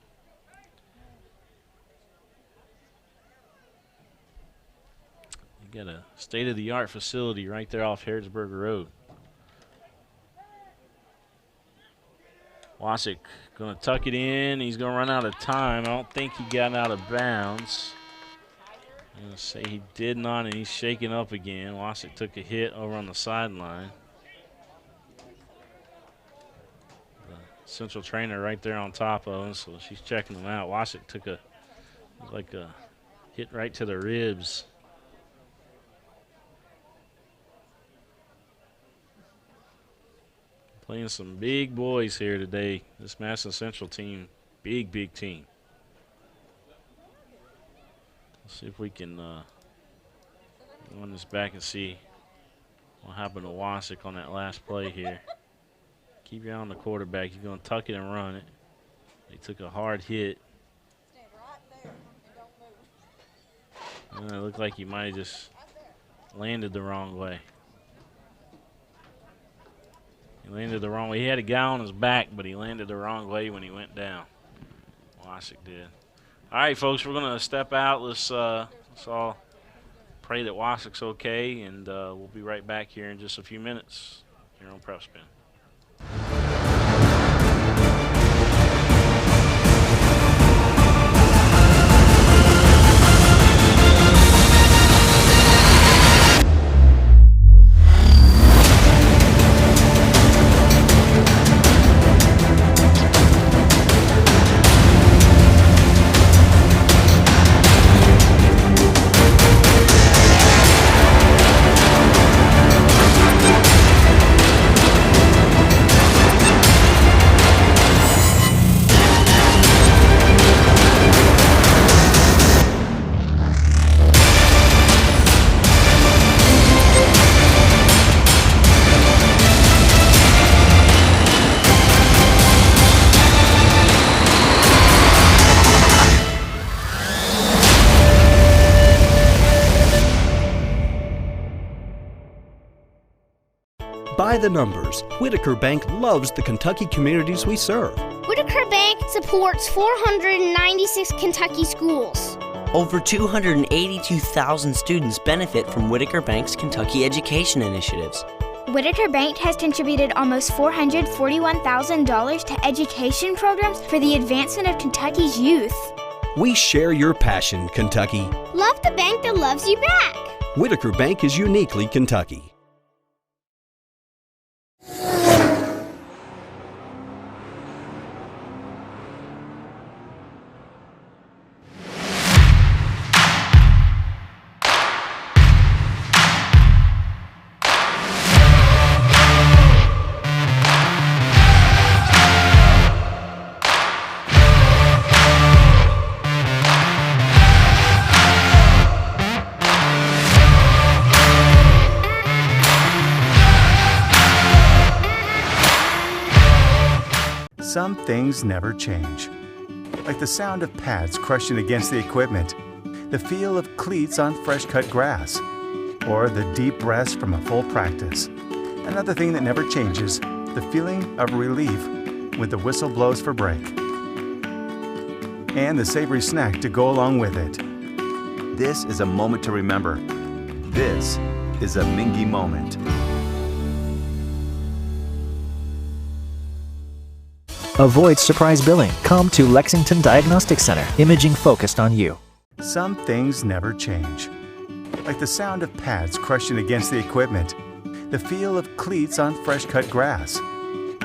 You got a state-of-the-art facility right there off Harrodsburg Road. Wasick going to tuck it in. He's going to run out of time. I don't think he got out of bounds. I'm going to say he did not, and he's shaking up again. Wasick took a hit over on the sideline. The central trainer right there on top of him, so she's checking him out. Wasick took a hit right to the ribs. Playing some big boys here today. This Madison Central team, big, big team. Let's see if we can Run this back and see what happened to Wasik on that last play here. Keep your eye on the quarterback. He's going to tuck it and run it. They took a hard hit. It looked like he might have just landed the wrong way. He landed the wrong way. He had a guy on his back, but he landed the wrong way when he went down. Wasik did. All right, folks, we're going to step out. Let's all pray that Wasik's okay, and we'll be right back here in just a few minutes here on Prep Spin. By the numbers, Whitaker Bank loves the Kentucky communities we serve. Whitaker Bank supports 496 Kentucky schools. Over 282,000 students benefit from Whitaker Bank's Kentucky education initiatives. Whitaker Bank has contributed almost $441,000 to education programs for the advancement of Kentucky's youth. We share your passion, Kentucky. Love the bank that loves you back. Whitaker Bank is uniquely Kentucky. Some things never change. Like the sound of pads crushing against the equipment, the feel of cleats on fresh-cut grass, or the deep breaths from a full practice. Another thing that never changes, the feeling of relief when the whistle blows for break. And the savory snack to go along with it. This is a moment to remember. This is a Mingy moment. Avoid surprise billing. Come to Lexington Diagnostic Center. Imaging focused on you. Some things never change. Like the sound of pads crushing against the equipment, the feel of cleats on fresh-cut grass,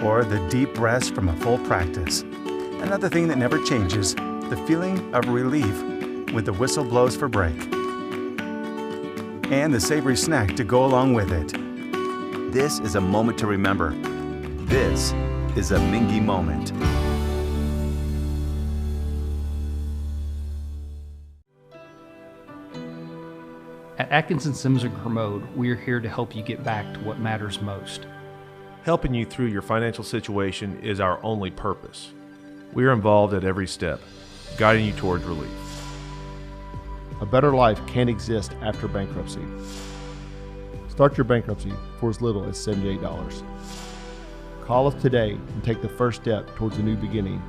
or the deep breaths from a full practice. Another thing that never changes, the feeling of relief when the whistle blows for break. And the savory snack to go along with it. This is a moment to remember. This is a Mingy moment. At Atkinson Sims & Kermode, we are here to help you get back to what matters most. Helping you through your financial situation is our only purpose. We are involved at every step, guiding you towards relief. A better life can't exist after bankruptcy. Start your bankruptcy for as little as $78. Call us today and take the first step towards a new beginning.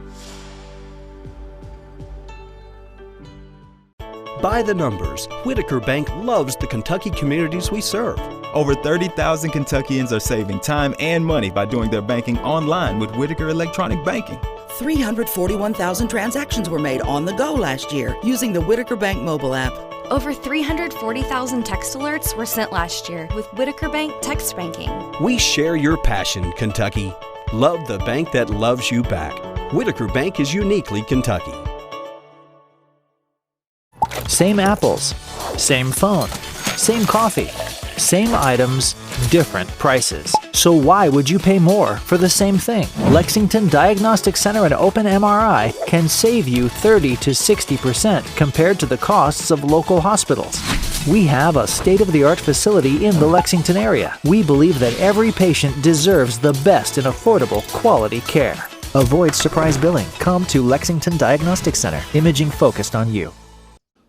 By the numbers, Whitaker Bank loves the Kentucky communities we serve. Over 30,000 Kentuckians are saving time and money by doing their banking online with Whitaker Electronic Banking. 341,000 transactions were made on the go last year using the Whitaker Bank mobile app. Over 340,000 text alerts were sent last year with Whitaker Bank text banking. We share your passion, Kentucky. Love the bank that loves you back. Whitaker Bank is uniquely Kentucky. Same apples, same phone, same coffee, same items, different prices. So why would you pay more for the same thing? Lexington Diagnostic Center and Open MRI can save you 30 to 60% compared to the costs of local hospitals. We have a state-of-the-art facility in the Lexington area. We believe that every patient deserves the best in affordable, quality care. Avoid surprise billing. Come to Lexington Diagnostic Center. Imaging focused on you.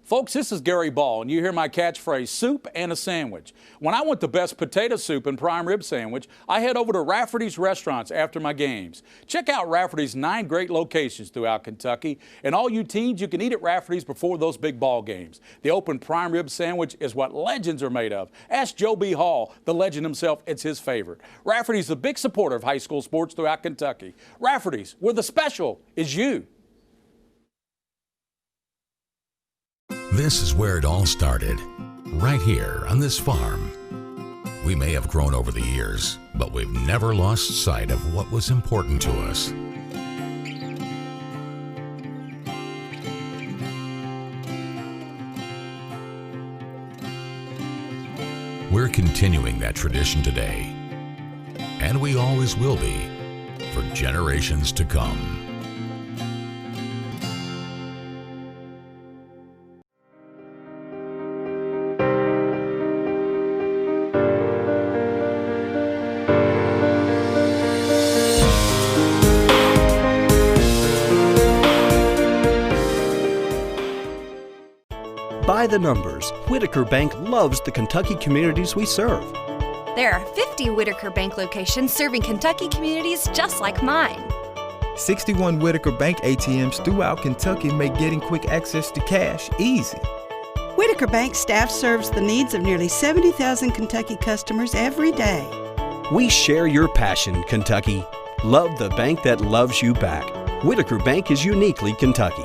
Folks, this is Gary Ball, and you hear my catchphrase, soup and a sandwich. When I want the best potato soup and prime rib sandwich, I head over to Rafferty's restaurants after my games. Check out Rafferty's 9 great locations throughout Kentucky, and all you teens, you can eat at Rafferty's before those big ball games. The open prime rib sandwich is what legends are made of. Ask Joe B. Hall, the legend himself, it's his favorite. Rafferty's a big supporter of high school sports throughout Kentucky. Rafferty's, where the special is you. This is where it all started, right here on this farm. We may have grown over the years, but we've never lost sight of what was important to us. We're continuing that tradition today, and we always will be, for generations to come. By the numbers, Whitaker Bank loves the Kentucky communities we serve. There are 50 Whitaker Bank locations serving Kentucky communities just like mine. 61 Whitaker Bank ATMs throughout Kentucky make getting quick access to cash easy. Whitaker Bank staff serves the needs of nearly 70,000 Kentucky customers every day. We share your passion, Kentucky. Love the bank that loves you back. Whitaker Bank is uniquely Kentucky.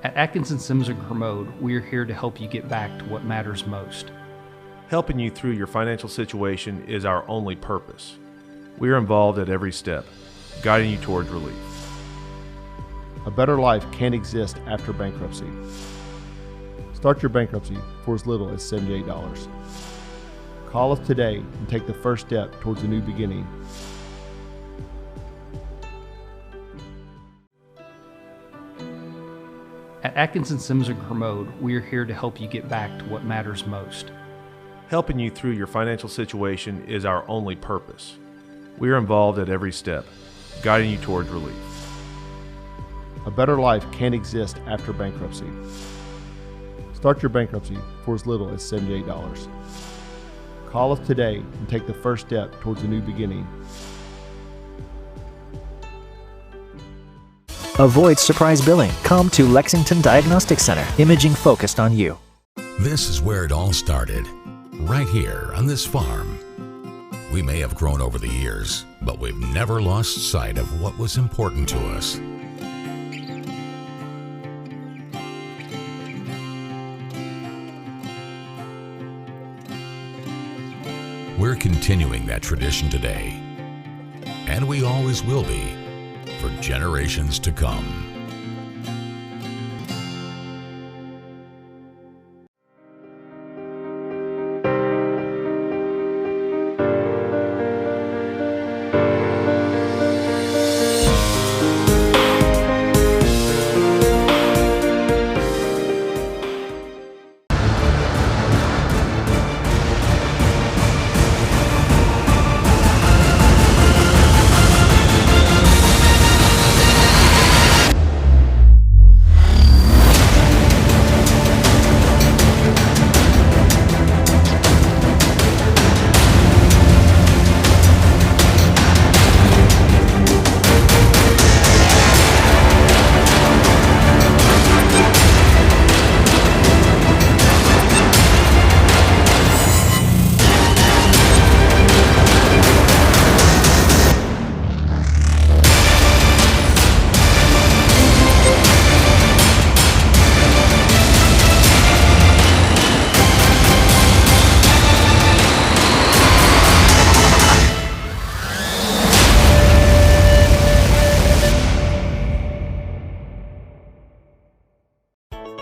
At Atkinson Sims & Kermode, we are here to help you get back to what matters most. Helping you through your financial situation is our only purpose. We are involved at every step, guiding you towards relief. A better life can't exist after bankruptcy. Start your bankruptcy for as little as $78. Call us today and take the first step towards a new beginning. At Atkinson Sims & Kermode, we are here to help you get back to what matters most. Helping you through your financial situation is our only purpose. We are involved at every step, guiding you towards relief. A better life can't exist after bankruptcy. Start your bankruptcy for as little as $78. Call us today and take the first step towards a new beginning. Avoid surprise billing. Come to Lexington Diagnostic Center. Imaging focused on you. This is where it all started, right here on this farm. We may have grown over the years, but we've never lost sight of what was important to us. We're continuing that tradition today, and we always will be, for generations to come.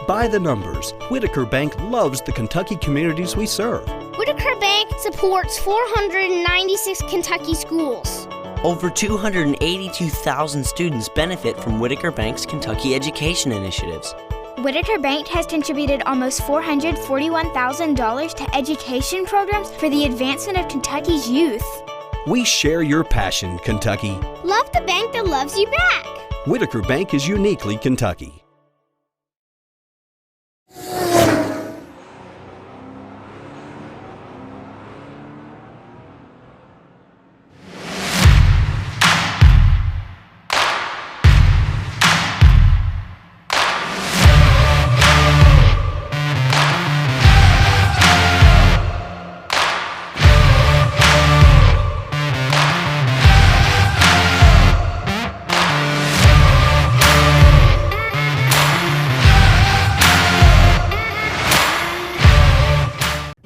By the numbers, Whitaker Bank loves the Kentucky communities we serve. Whitaker Bank supports 496 Kentucky schools. Over 282,000 students benefit from Whitaker Bank's Kentucky education initiatives. Whitaker Bank has contributed almost $441,000 to education programs for the advancement of Kentucky's youth. We share your passion, Kentucky. Love the bank that loves you back. Whitaker Bank is uniquely Kentucky.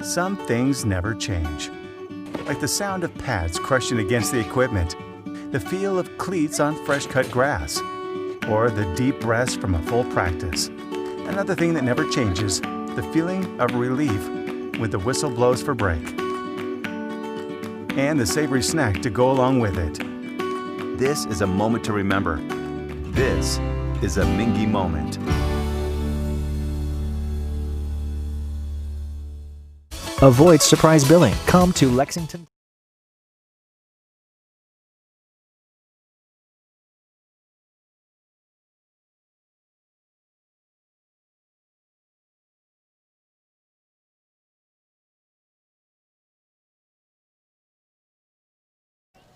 Some things never change. Like the sound of pads crushing against the equipment, the feel of cleats on fresh-cut grass, or the deep breaths from a full practice. Another thing that never changes, the feeling of relief when the whistle blows for break. And the savory snack to go along with it. This is a moment to remember. This is a Mingy moment. Avoid surprise billing. Come to Lexington.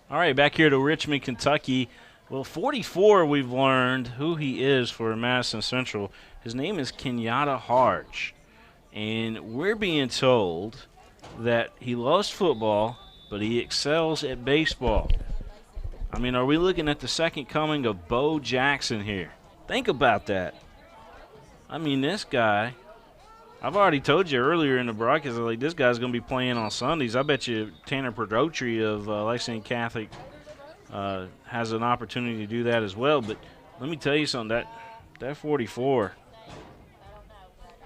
All right, back here to Richmond, Kentucky. Well, 44, we've learned who he is for Madison Central. His name is Kenyatta Harge. And we're being told that he loves football, but he excels at baseball. I mean, are we looking at the second coming of Bo Jackson here? Think about that. I mean, this guy, I've already told you earlier in the broadcast, like, this guy's going to be playing on Sundays. I bet you Tanner Perdotri of Lexington Catholic has an opportunity to do that as well. But let me tell you something, that 44,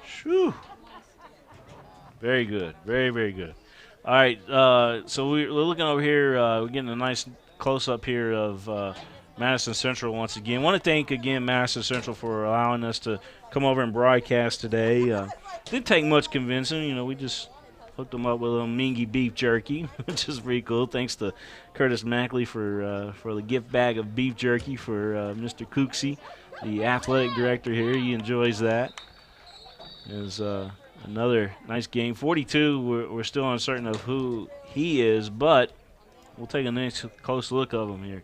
shoo. Very good. Very, very good. All right, so we're looking over here. We're getting a nice close-up here of Madison Central once again. I want to thank, again, Madison Central for allowing us to come over and broadcast today. Didn't take much convincing. You know, we just hooked them up with a little Mingy beef jerky, which is pretty cool. Thanks to Curtis Mackley for the gift bag of beef jerky for Mr. Cooksey, the athletic director here. He enjoys that. Is another nice game. 42, we're still uncertain of who he is, but we'll take a nice close look of him here.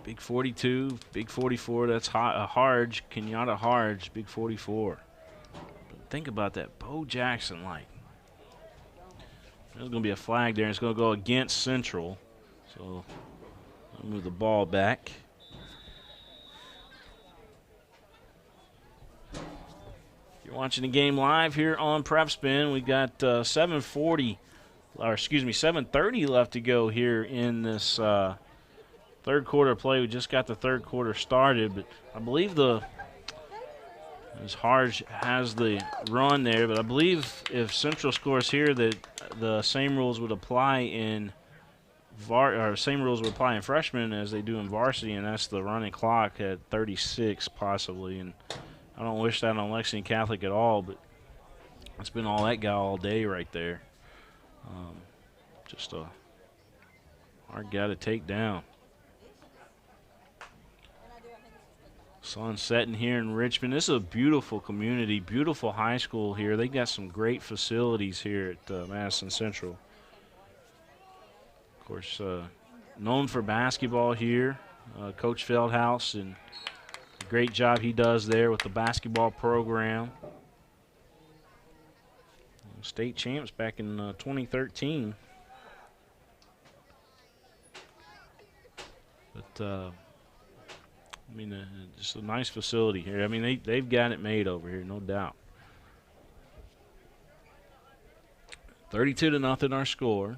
Big 42, big 44, that's Harge, Kenyatta Harge, big 44. But think about that, Bo Jackson, like. There's going to be a flag there, and it's going to go against Central. So I'll move the ball back. You're watching the game live here on Prep Spin. We got 7:30 left to go here in this third quarter play. We just got the third quarter started, but I believe as Harge has the run there, but I believe if Central scores here, that the same rules would apply in same rules would apply in freshman as they do in varsity, and that's the running clock at 36 possibly. And I don't wish that on Lexington Catholic at all, but it's been all that guy all day right there. Just a hard guy to take down. Sun setting here in Richmond. This is a beautiful community, beautiful high school here. They got some great facilities here at Madison Central. Of course, known for basketball here, Coach Feldhouse, and the great job he does there with the basketball program. State champs back in 2013. But I mean, just a nice facility here. I mean, they've got it made over here, no doubt. 32-0 our score.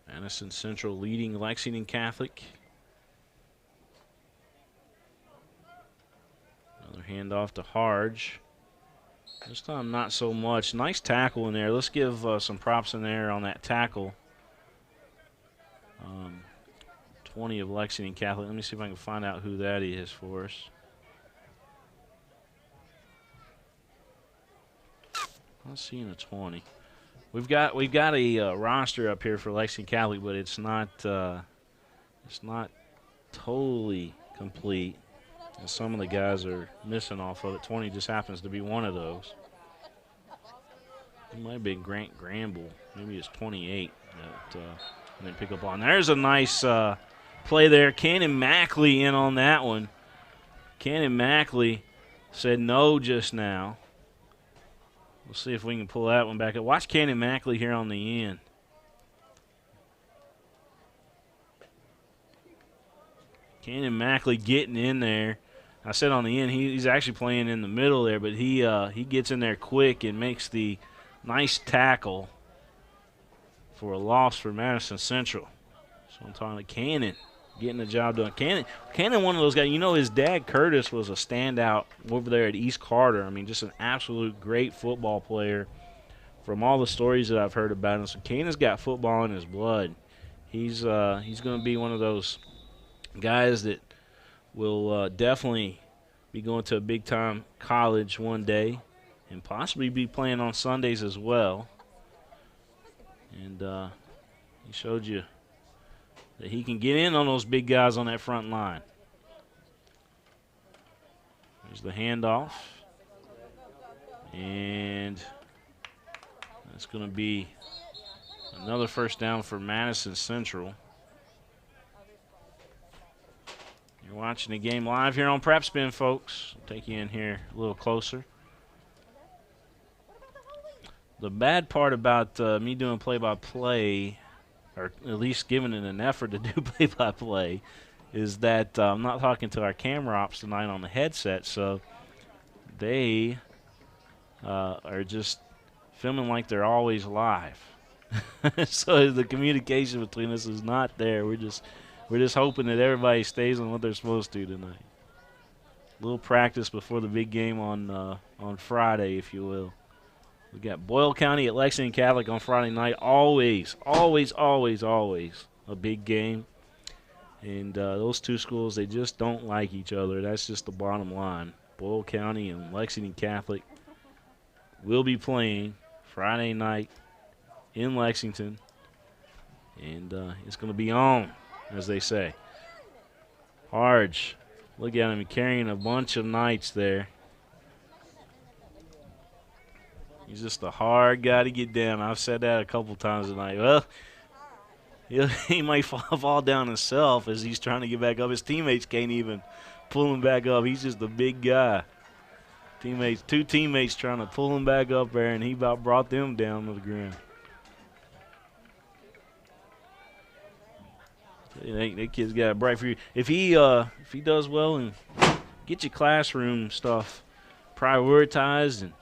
Madison Central leading Lexington Catholic. Another handoff to Harge. This time not so much. Nice tackle in there. Let's give some props in there on that tackle. 20 of Lexington Catholic. Let me see if I can find out who that is for us. I'm not seeing a 20. We've got a roster up here for Lexington Catholic, but it's not totally complete. And some of the guys are missing off of it. 20 just happens to be one of those. It might have been Grant Granville. Maybe it's 28 that didn't pick up on. There's a nice play there. Cannon Mackley in on that one. Cannon Mackley said no just now. We'll see if we can pull that one back up. Watch Cannon Mackley here on the end. Cannon Mackley getting in there. I said on the end, he's actually playing in the middle there, but he gets in there quick and makes the nice tackle for a loss for Madison Central. So I'm talking to Cannon getting the job done. Cannon, one of those guys, you know, his dad Curtis was a standout over there at East Carter. I mean, just an absolute great football player from all the stories that I've heard about him. So Cannon's got football in his blood. He's going to be one of those guys that will definitely be going to a big-time college one day and possibly be playing on Sundays as well. And he showed you that he can get in on those big guys on that front line. There's the handoff. And that's going to be another first down for Madison Central. You're watching the game live here on Prep Spin, folks. I'll take you in here a little closer. The bad part about me doing play-by-play, or at least giving it an effort to do play-by-play, is that I'm not talking to our camera ops tonight on the headset, so they are just filming like they're always live. So the communication between us is not there. We're just hoping that everybody stays on what they're supposed to tonight. A little practice before the big game on Friday, if you will. We got Boyle County at Lexington Catholic on Friday night. Always, always, always, always a big game. And those two schools, they just don't like each other. That's just the bottom line. Boyle County and Lexington Catholic will be playing Friday night in Lexington. And it's going to be on, as they say. Harge, look at him carrying a bunch of knights there. He's just a hard guy to get down. I've said that a couple times tonight. Well, he might fall down himself as he's trying to get back up. His teammates can't even pull him back up. He's just a big guy. Two teammates trying to pull him back up there, and he about brought them down to the ground. That kid's got a bright future. If he does well and get your classroom stuff prioritized and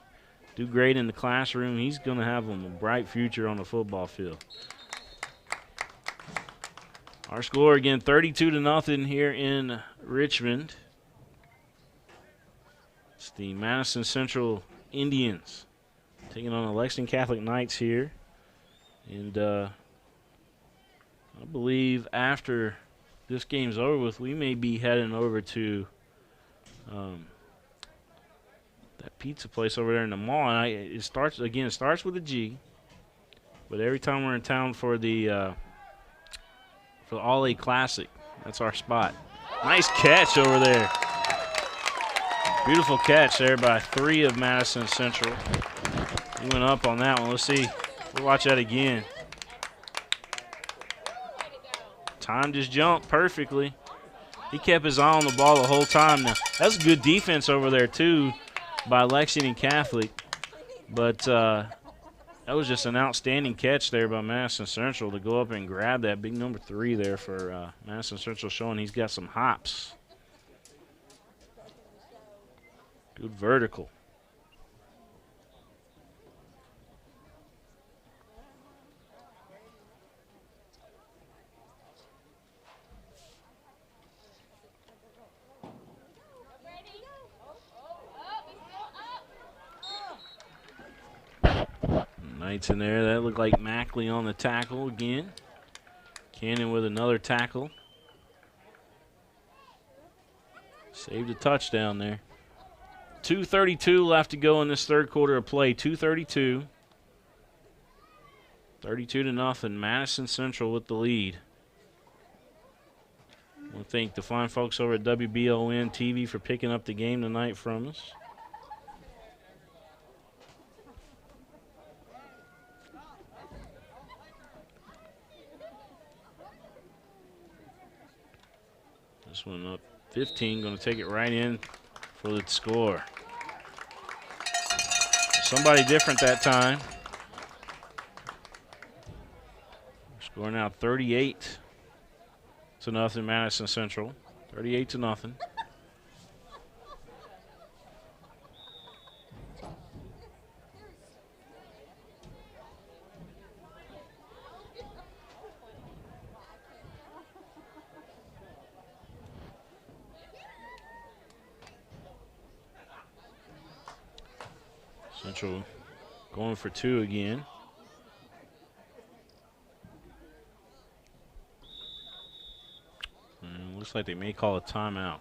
do great in the classroom, he's going to have a bright future on the football field. Our score again, 32-0 here in Richmond. It's the Madison Central Indians taking on the Lexington Catholic Knights here. And I believe after this game's over with, we may be heading over to that pizza place over there in the mall. And it starts with a G. But every time we're in town for the All-A Classic, that's our spot. Nice catch over there. Beautiful catch there by 3 of Madison Central. He went up on that one. Let's see. We'll watch that again. Timed his jump perfectly. He kept his eye on the ball the whole time. Now, that's good defense over there, too, by Lexington Catholic. But that was just an outstanding catch there by Madison Central to go up and grab that big number 3 there for Madison Central, showing he's got some hops. Good vertical. Knights in there. That looked like Mackley on the tackle again. Cannon with another tackle. Saved a touchdown there. 2:32 left to go in this third quarter of play. 2:32. 32-0. Madison Central with the lead. I want to thank the fine folks over at WBON TV for picking up the game tonight from us. This one up 15, going to take it right in for the score. Somebody different that time. Score now 38-0 Madison Central. 38-0. Central going for two again. And looks like they may call a timeout.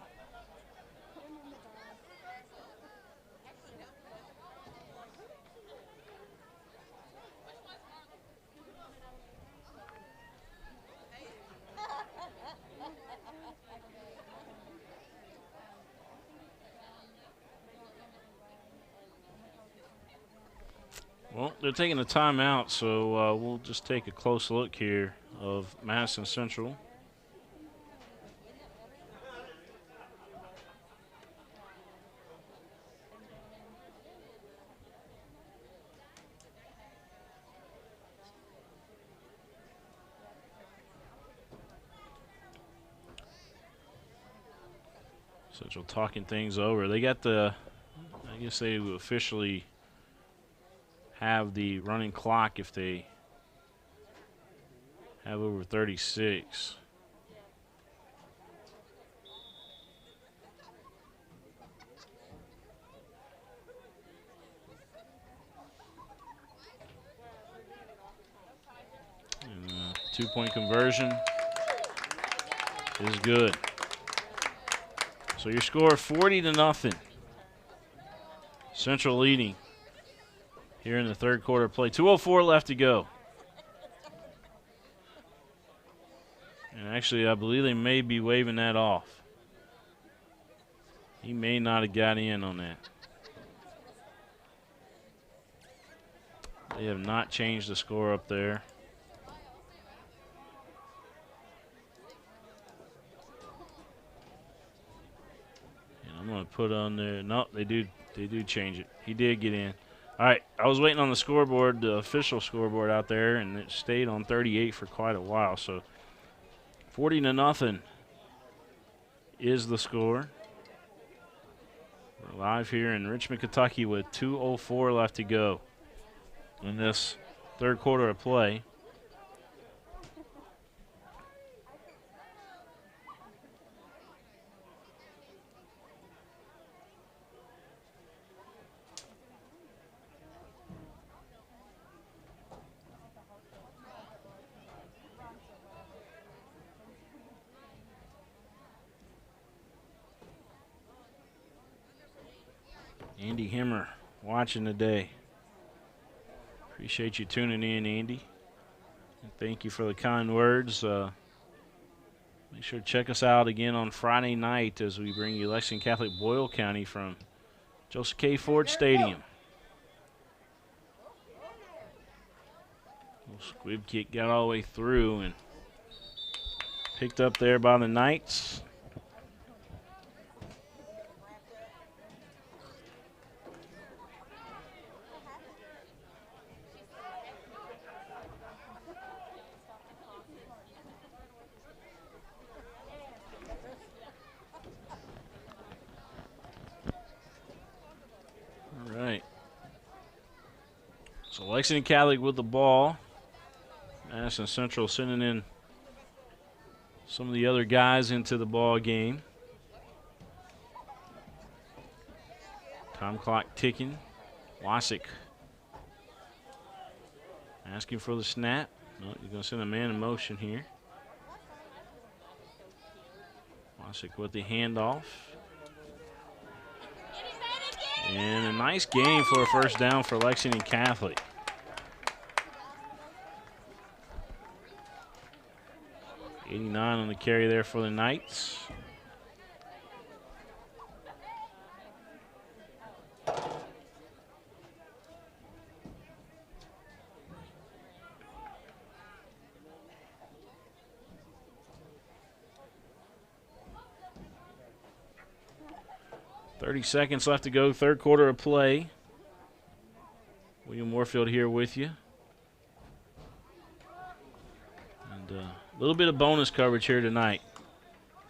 Well, they're taking a timeout, so we'll just take a close look here of Madison Central. Central talking things over. They got the, I guess they officially have the running clock if they have over 36. And two-point conversion is good. So your score 40-0. Central leading here in the third quarter play. 2:04 left to go. And actually, I believe they may be waving that off. He may not have got in on that. They have not changed the score up there. And I'm going to put on there. No, they do change it. He did get in. All right, I was waiting on the scoreboard, the official scoreboard out there, and it stayed on 38 for quite a while. So 40-0 is the score. We're live here in Richmond, Kentucky with 2:04 left to go in this third quarter of play. Andy Himmer watching today. Appreciate you tuning in, Andy. And thank you for the kind words. Make sure to check us out again on Friday night as we bring you Lexington Catholic Boyle County from Joseph K. Ford Stadium. Little squib kick got all the way through and picked up there by the Knights. So Lexington Catholic with the ball. Madison Central sending in some of the other guys into the ball game. Time clock ticking. Wasick asking for the snap. No, you're going to send a man in motion here. Wasick with the handoff. And a nice gain for a first down for Lexington Catholic. .89 on the carry there for the Knights. .30 seconds left to go, third quarter of play. William Warfield here with you. And a little bit of bonus coverage here tonight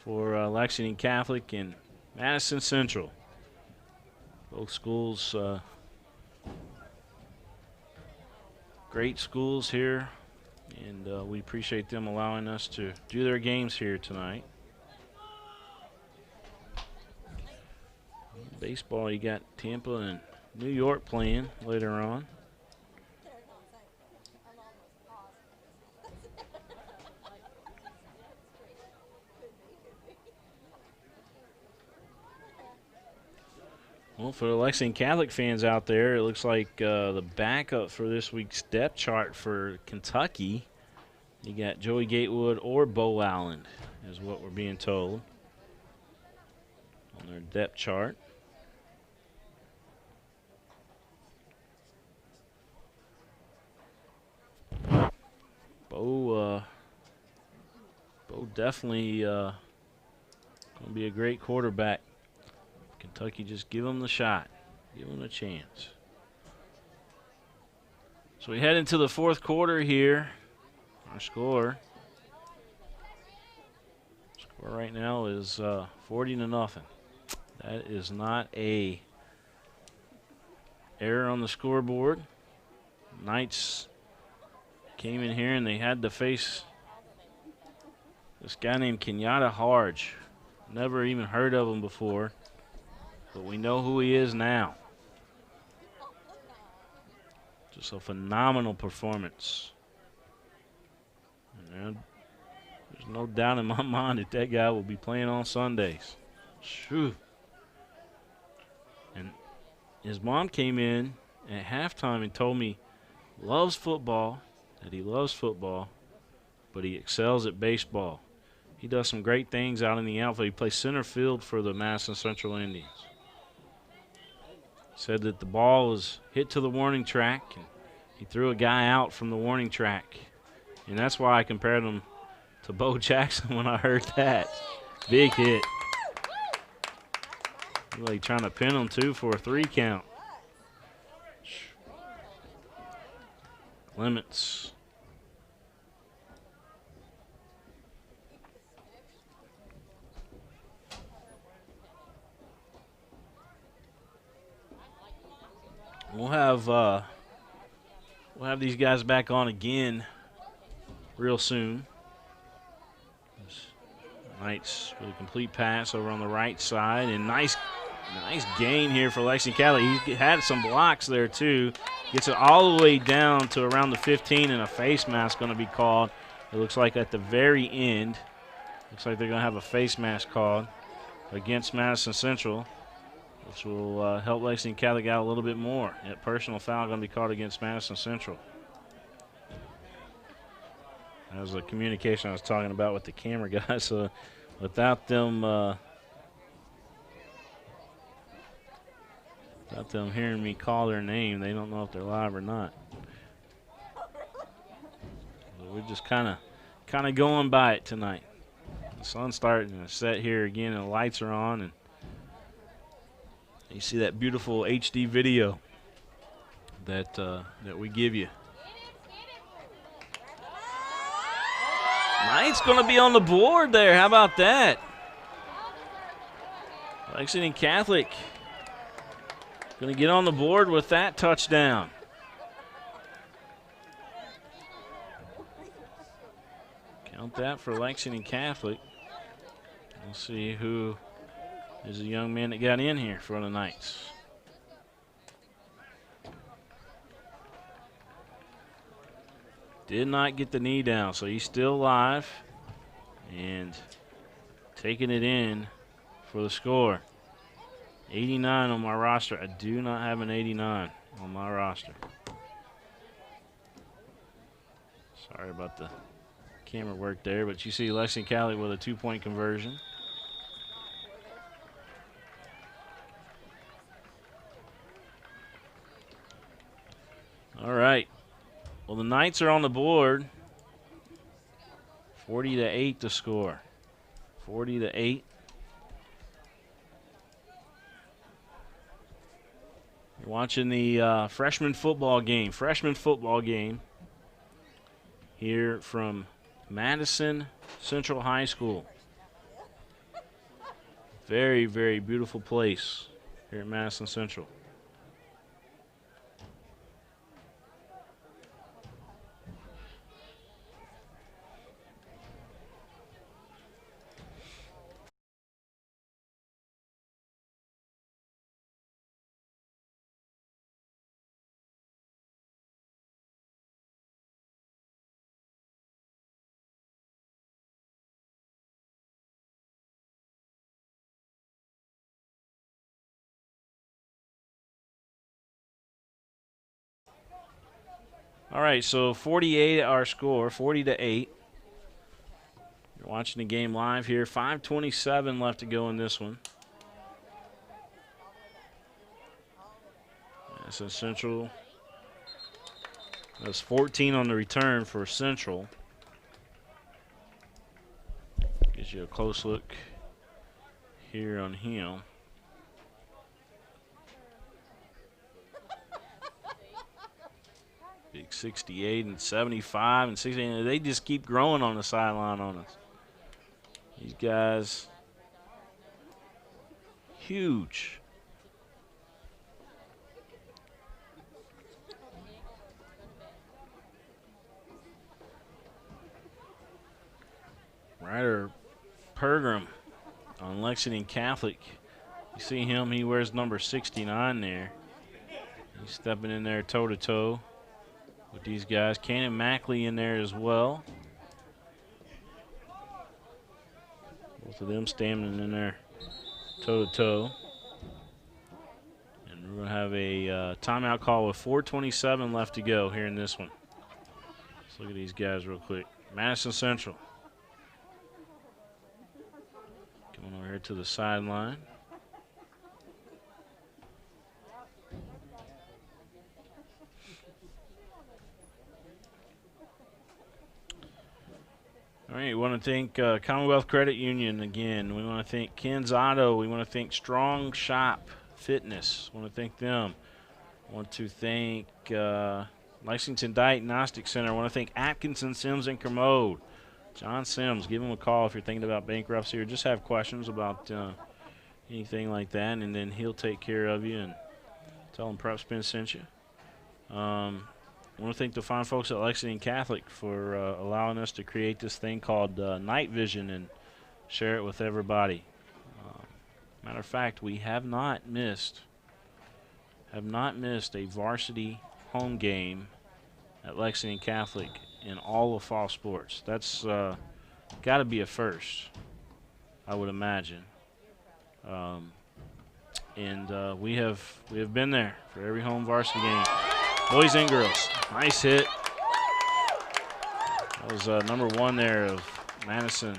for Lexington Catholic and Madison Central. Both schools, great schools here, and we appreciate them allowing us to do their games here tonight. Baseball, you got Tampa and New York playing later on. Well, for the Lexington Catholic fans out there, it looks like the backup for this week's depth chart for Kentucky, you got Joey Gatewood or Bo Allen, is what we're being told on their depth chart. Bo definitely going to be a great quarterback. Kentucky just give him the shot, give him a chance. So we head into the fourth quarter here. Our score right now is 40-0. That is not a error on the scoreboard. Knights came in here and they had to face this guy named Kenyatta Harge. Never even heard of him before, but we know who he is now. Just a phenomenal performance. And there's no doubt in my mind that that guy will be playing on Sundays. Shoo. And his mom came in at halftime and told me loves football, that he loves football, but he excels at baseball. He does some great things out in the outfield. He plays center field for the Madison Central Indians. Said that the ball was hit to the warning track, and he threw a guy out from the warning track. And that's why I compared him to Bo Jackson when I heard that. Big hit. Really trying to pin him, too, for a 3 count. Clements. We'll have these guys back on again real soon. Knights with a complete pass over on the right side, and nice gain here for Lexington Catholic. He had some blocks there too. Gets it all the way down to around the 15, and a face mask going to be called. It looks like at the very end. Looks like they're going to have a face mask called against Madison Central, which will help Lexington Catholic out a little bit more. That personal foul going to be called against Madison Central. That was the communication I was talking about with the camera guys. So without them hearing me call their name, they don't know if they're live or not. So we're just kind of going by it tonight. The sun's starting to set here again, and the lights are on, and you see that beautiful HD video that we give you. Knight's going to be on the board there. How about that? Lexington Catholic going to get on the board with that touchdown. Count that for Lexington Catholic. We'll see who is the young man that got in here for the Knights. Did not get the knee down, so he's still alive. And taking it in for the score. 89 on my roster. I do not have an 89 on my roster. Sorry about the camera work there, but you see Lexington Catholic with a 2-point conversion. All right. Well, the Knights are on the board. 40-8 to score. 40-8. You're watching the freshman football game. Here from Madison Central High School. Very, very beautiful place here at Madison Central. All right, so 48 our score, 40-8. You're watching the game live here. 5:27 left to go in this one. That's Central. That's 14 on the return for Central. Gives you a close look here on him. Big 68 and 75 and 68. They just keep growing on the sideline on us. These guys, huge. Ryder Pergram on Lexington Catholic. You see him, he wears number 69 there. He's stepping in there toe-to-toe with these guys. Cannon Mackley in there as well. Both of them standing in there toe-to-toe. And we're going to have a timeout call with 4:27 left to go here in this one. Let's look at these guys real quick. Madison Central. Coming over here to the sideline. All right, we want to thank Commonwealth Credit Union again. We want to thank Ken's Auto. We want to thank Strong Shop Fitness. We want to thank them. I want to thank Lexington Diagnostic Center. I want to thank Atkinson, Sims, and Kermode. John Sims, give him a call if you're thinking about bankruptcy or just have questions about anything like that, and then he'll take care of you and tell him Prep Spin sent you. I want to thank the fine folks at Lexington Catholic for allowing us to create this thing called Night Vision and share it with everybody. Matter of fact, we have not missed a varsity home game at Lexington Catholic in all of fall sports. That's got to be a first, I would imagine. And we have been there for every home varsity game. Boys and girls, nice hit. That was number 1 there of Madison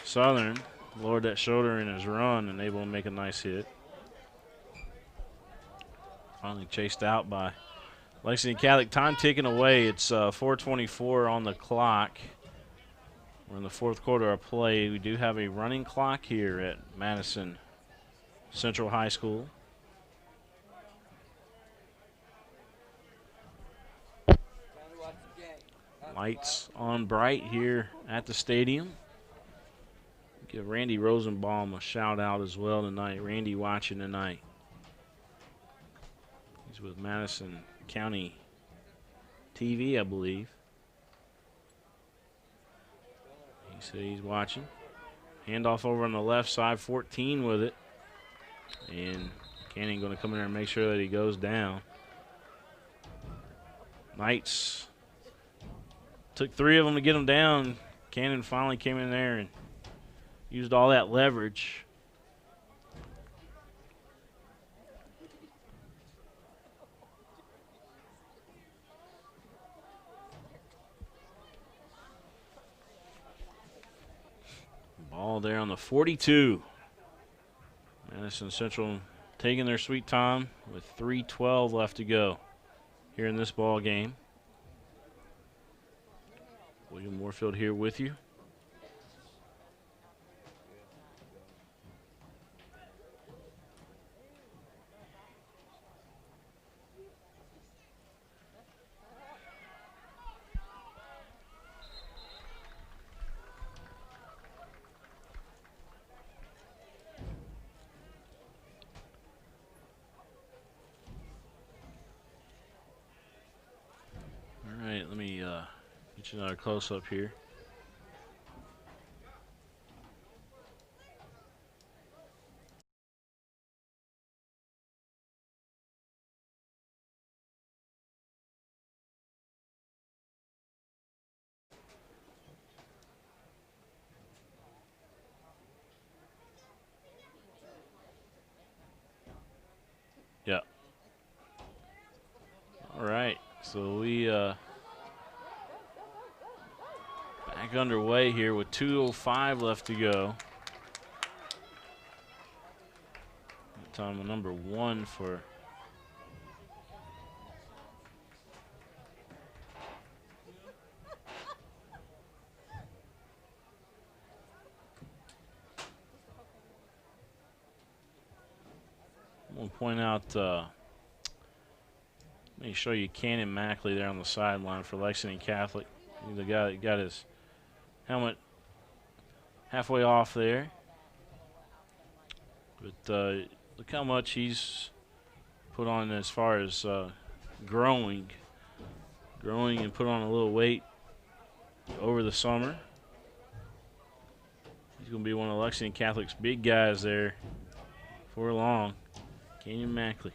Southern. Lowered that shoulder in his run and able to make a nice hit. Finally chased out by Lexington Catholic. Time ticking away. It's 4:24 on the clock. We're in the 4th quarter of play. We do have a running clock here at Madison Central High School. Lights on bright here at the stadium. Give Randy Rosenbaum a shout out as well tonight. Randy watching tonight. He's with Madison County TV, I believe. He said he's watching. Handoff over on the left side, 14 with it. And Cannon going to come in there and make sure that he goes down. Knights took 3 of them to get him down. Cannon finally came in there and used all that leverage. Ball there on the 42. Madison Central taking their sweet time with 3:12 left to go here in this ball game. William Warfield here with you. All right, let me get you another close-up here. Yeah. All right, so we back underway here with 2:05 left to go. Time of number 1 for I want to point out, let me show you Cannon Mackley there on the sideline for Lexington Catholic. He's the guy that got his helmet halfway off there. But look how much he's put on as far as growing and put on a little weight over the summer. He's going to be one of Lexington Catholic's big guys there for long. Canyon Mackley.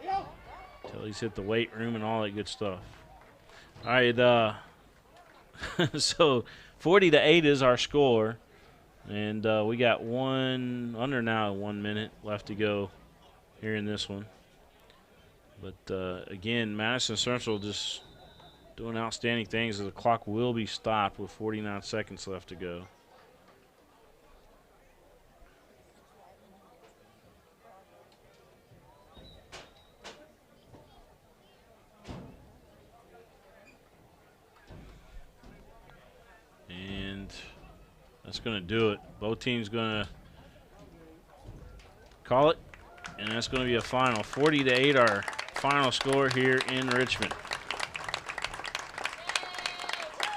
Till he's hit the weight room and all that good stuff. All right, so 40-8 is our score, and we got under 1 minute left to go here in this one. But again, Madison Central just doing outstanding things as the clock will be stopped with 49 seconds left to go. That's going to do it. Both teams going to call it, and that's going to be a final. 40-8, our final score here in Richmond.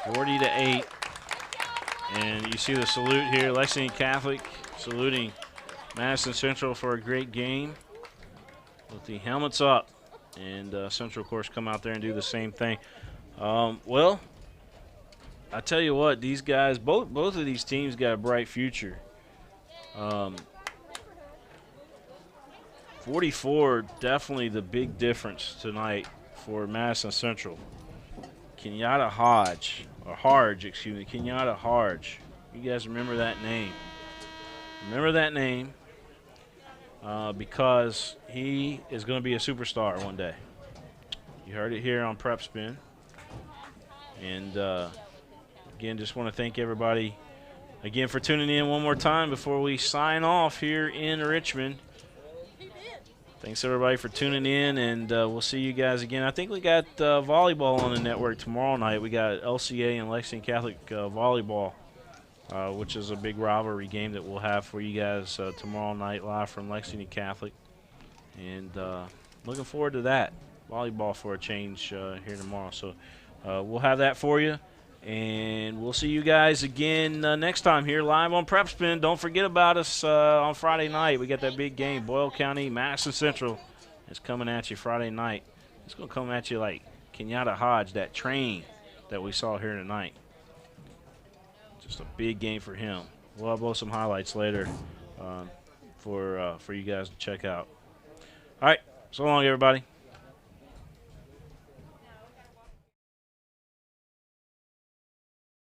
40-8, and you see the salute here. Lexington Catholic saluting Madison Central for a great game with the helmets up, and Central, of course, come out there and do the same thing. Well, I tell you what, these guys, both of these teams got a bright future. 44, definitely the big difference tonight for Madison Central. Kenyatta Harge, excuse me, Kenyatta Harge. You guys remember that name. Remember that name because he is going to be a superstar one day. You heard it here on Prep Spin. And again, just want to thank everybody again for tuning in one more time before we sign off here in Richmond. Thanks everybody for tuning in, and we'll see you guys again. I think we got volleyball on the network tomorrow night. We got LCA and Lexington Catholic volleyball, which is a big rivalry game that we'll have for you guys tomorrow night live from Lexington Catholic. And looking forward to that. Volleyball for a change here tomorrow. So we'll have that for you. And we'll see you guys again next time here live on Prep Spin. Don't forget about us on Friday night. We got that big game, Boyle County, Madison Central. It's coming at you Friday night. It's going to come at you like Kenyatta Hodge, that train that we saw here tonight. Just a big game for him. We'll have some highlights later for you guys to check out. All right, so long, everybody.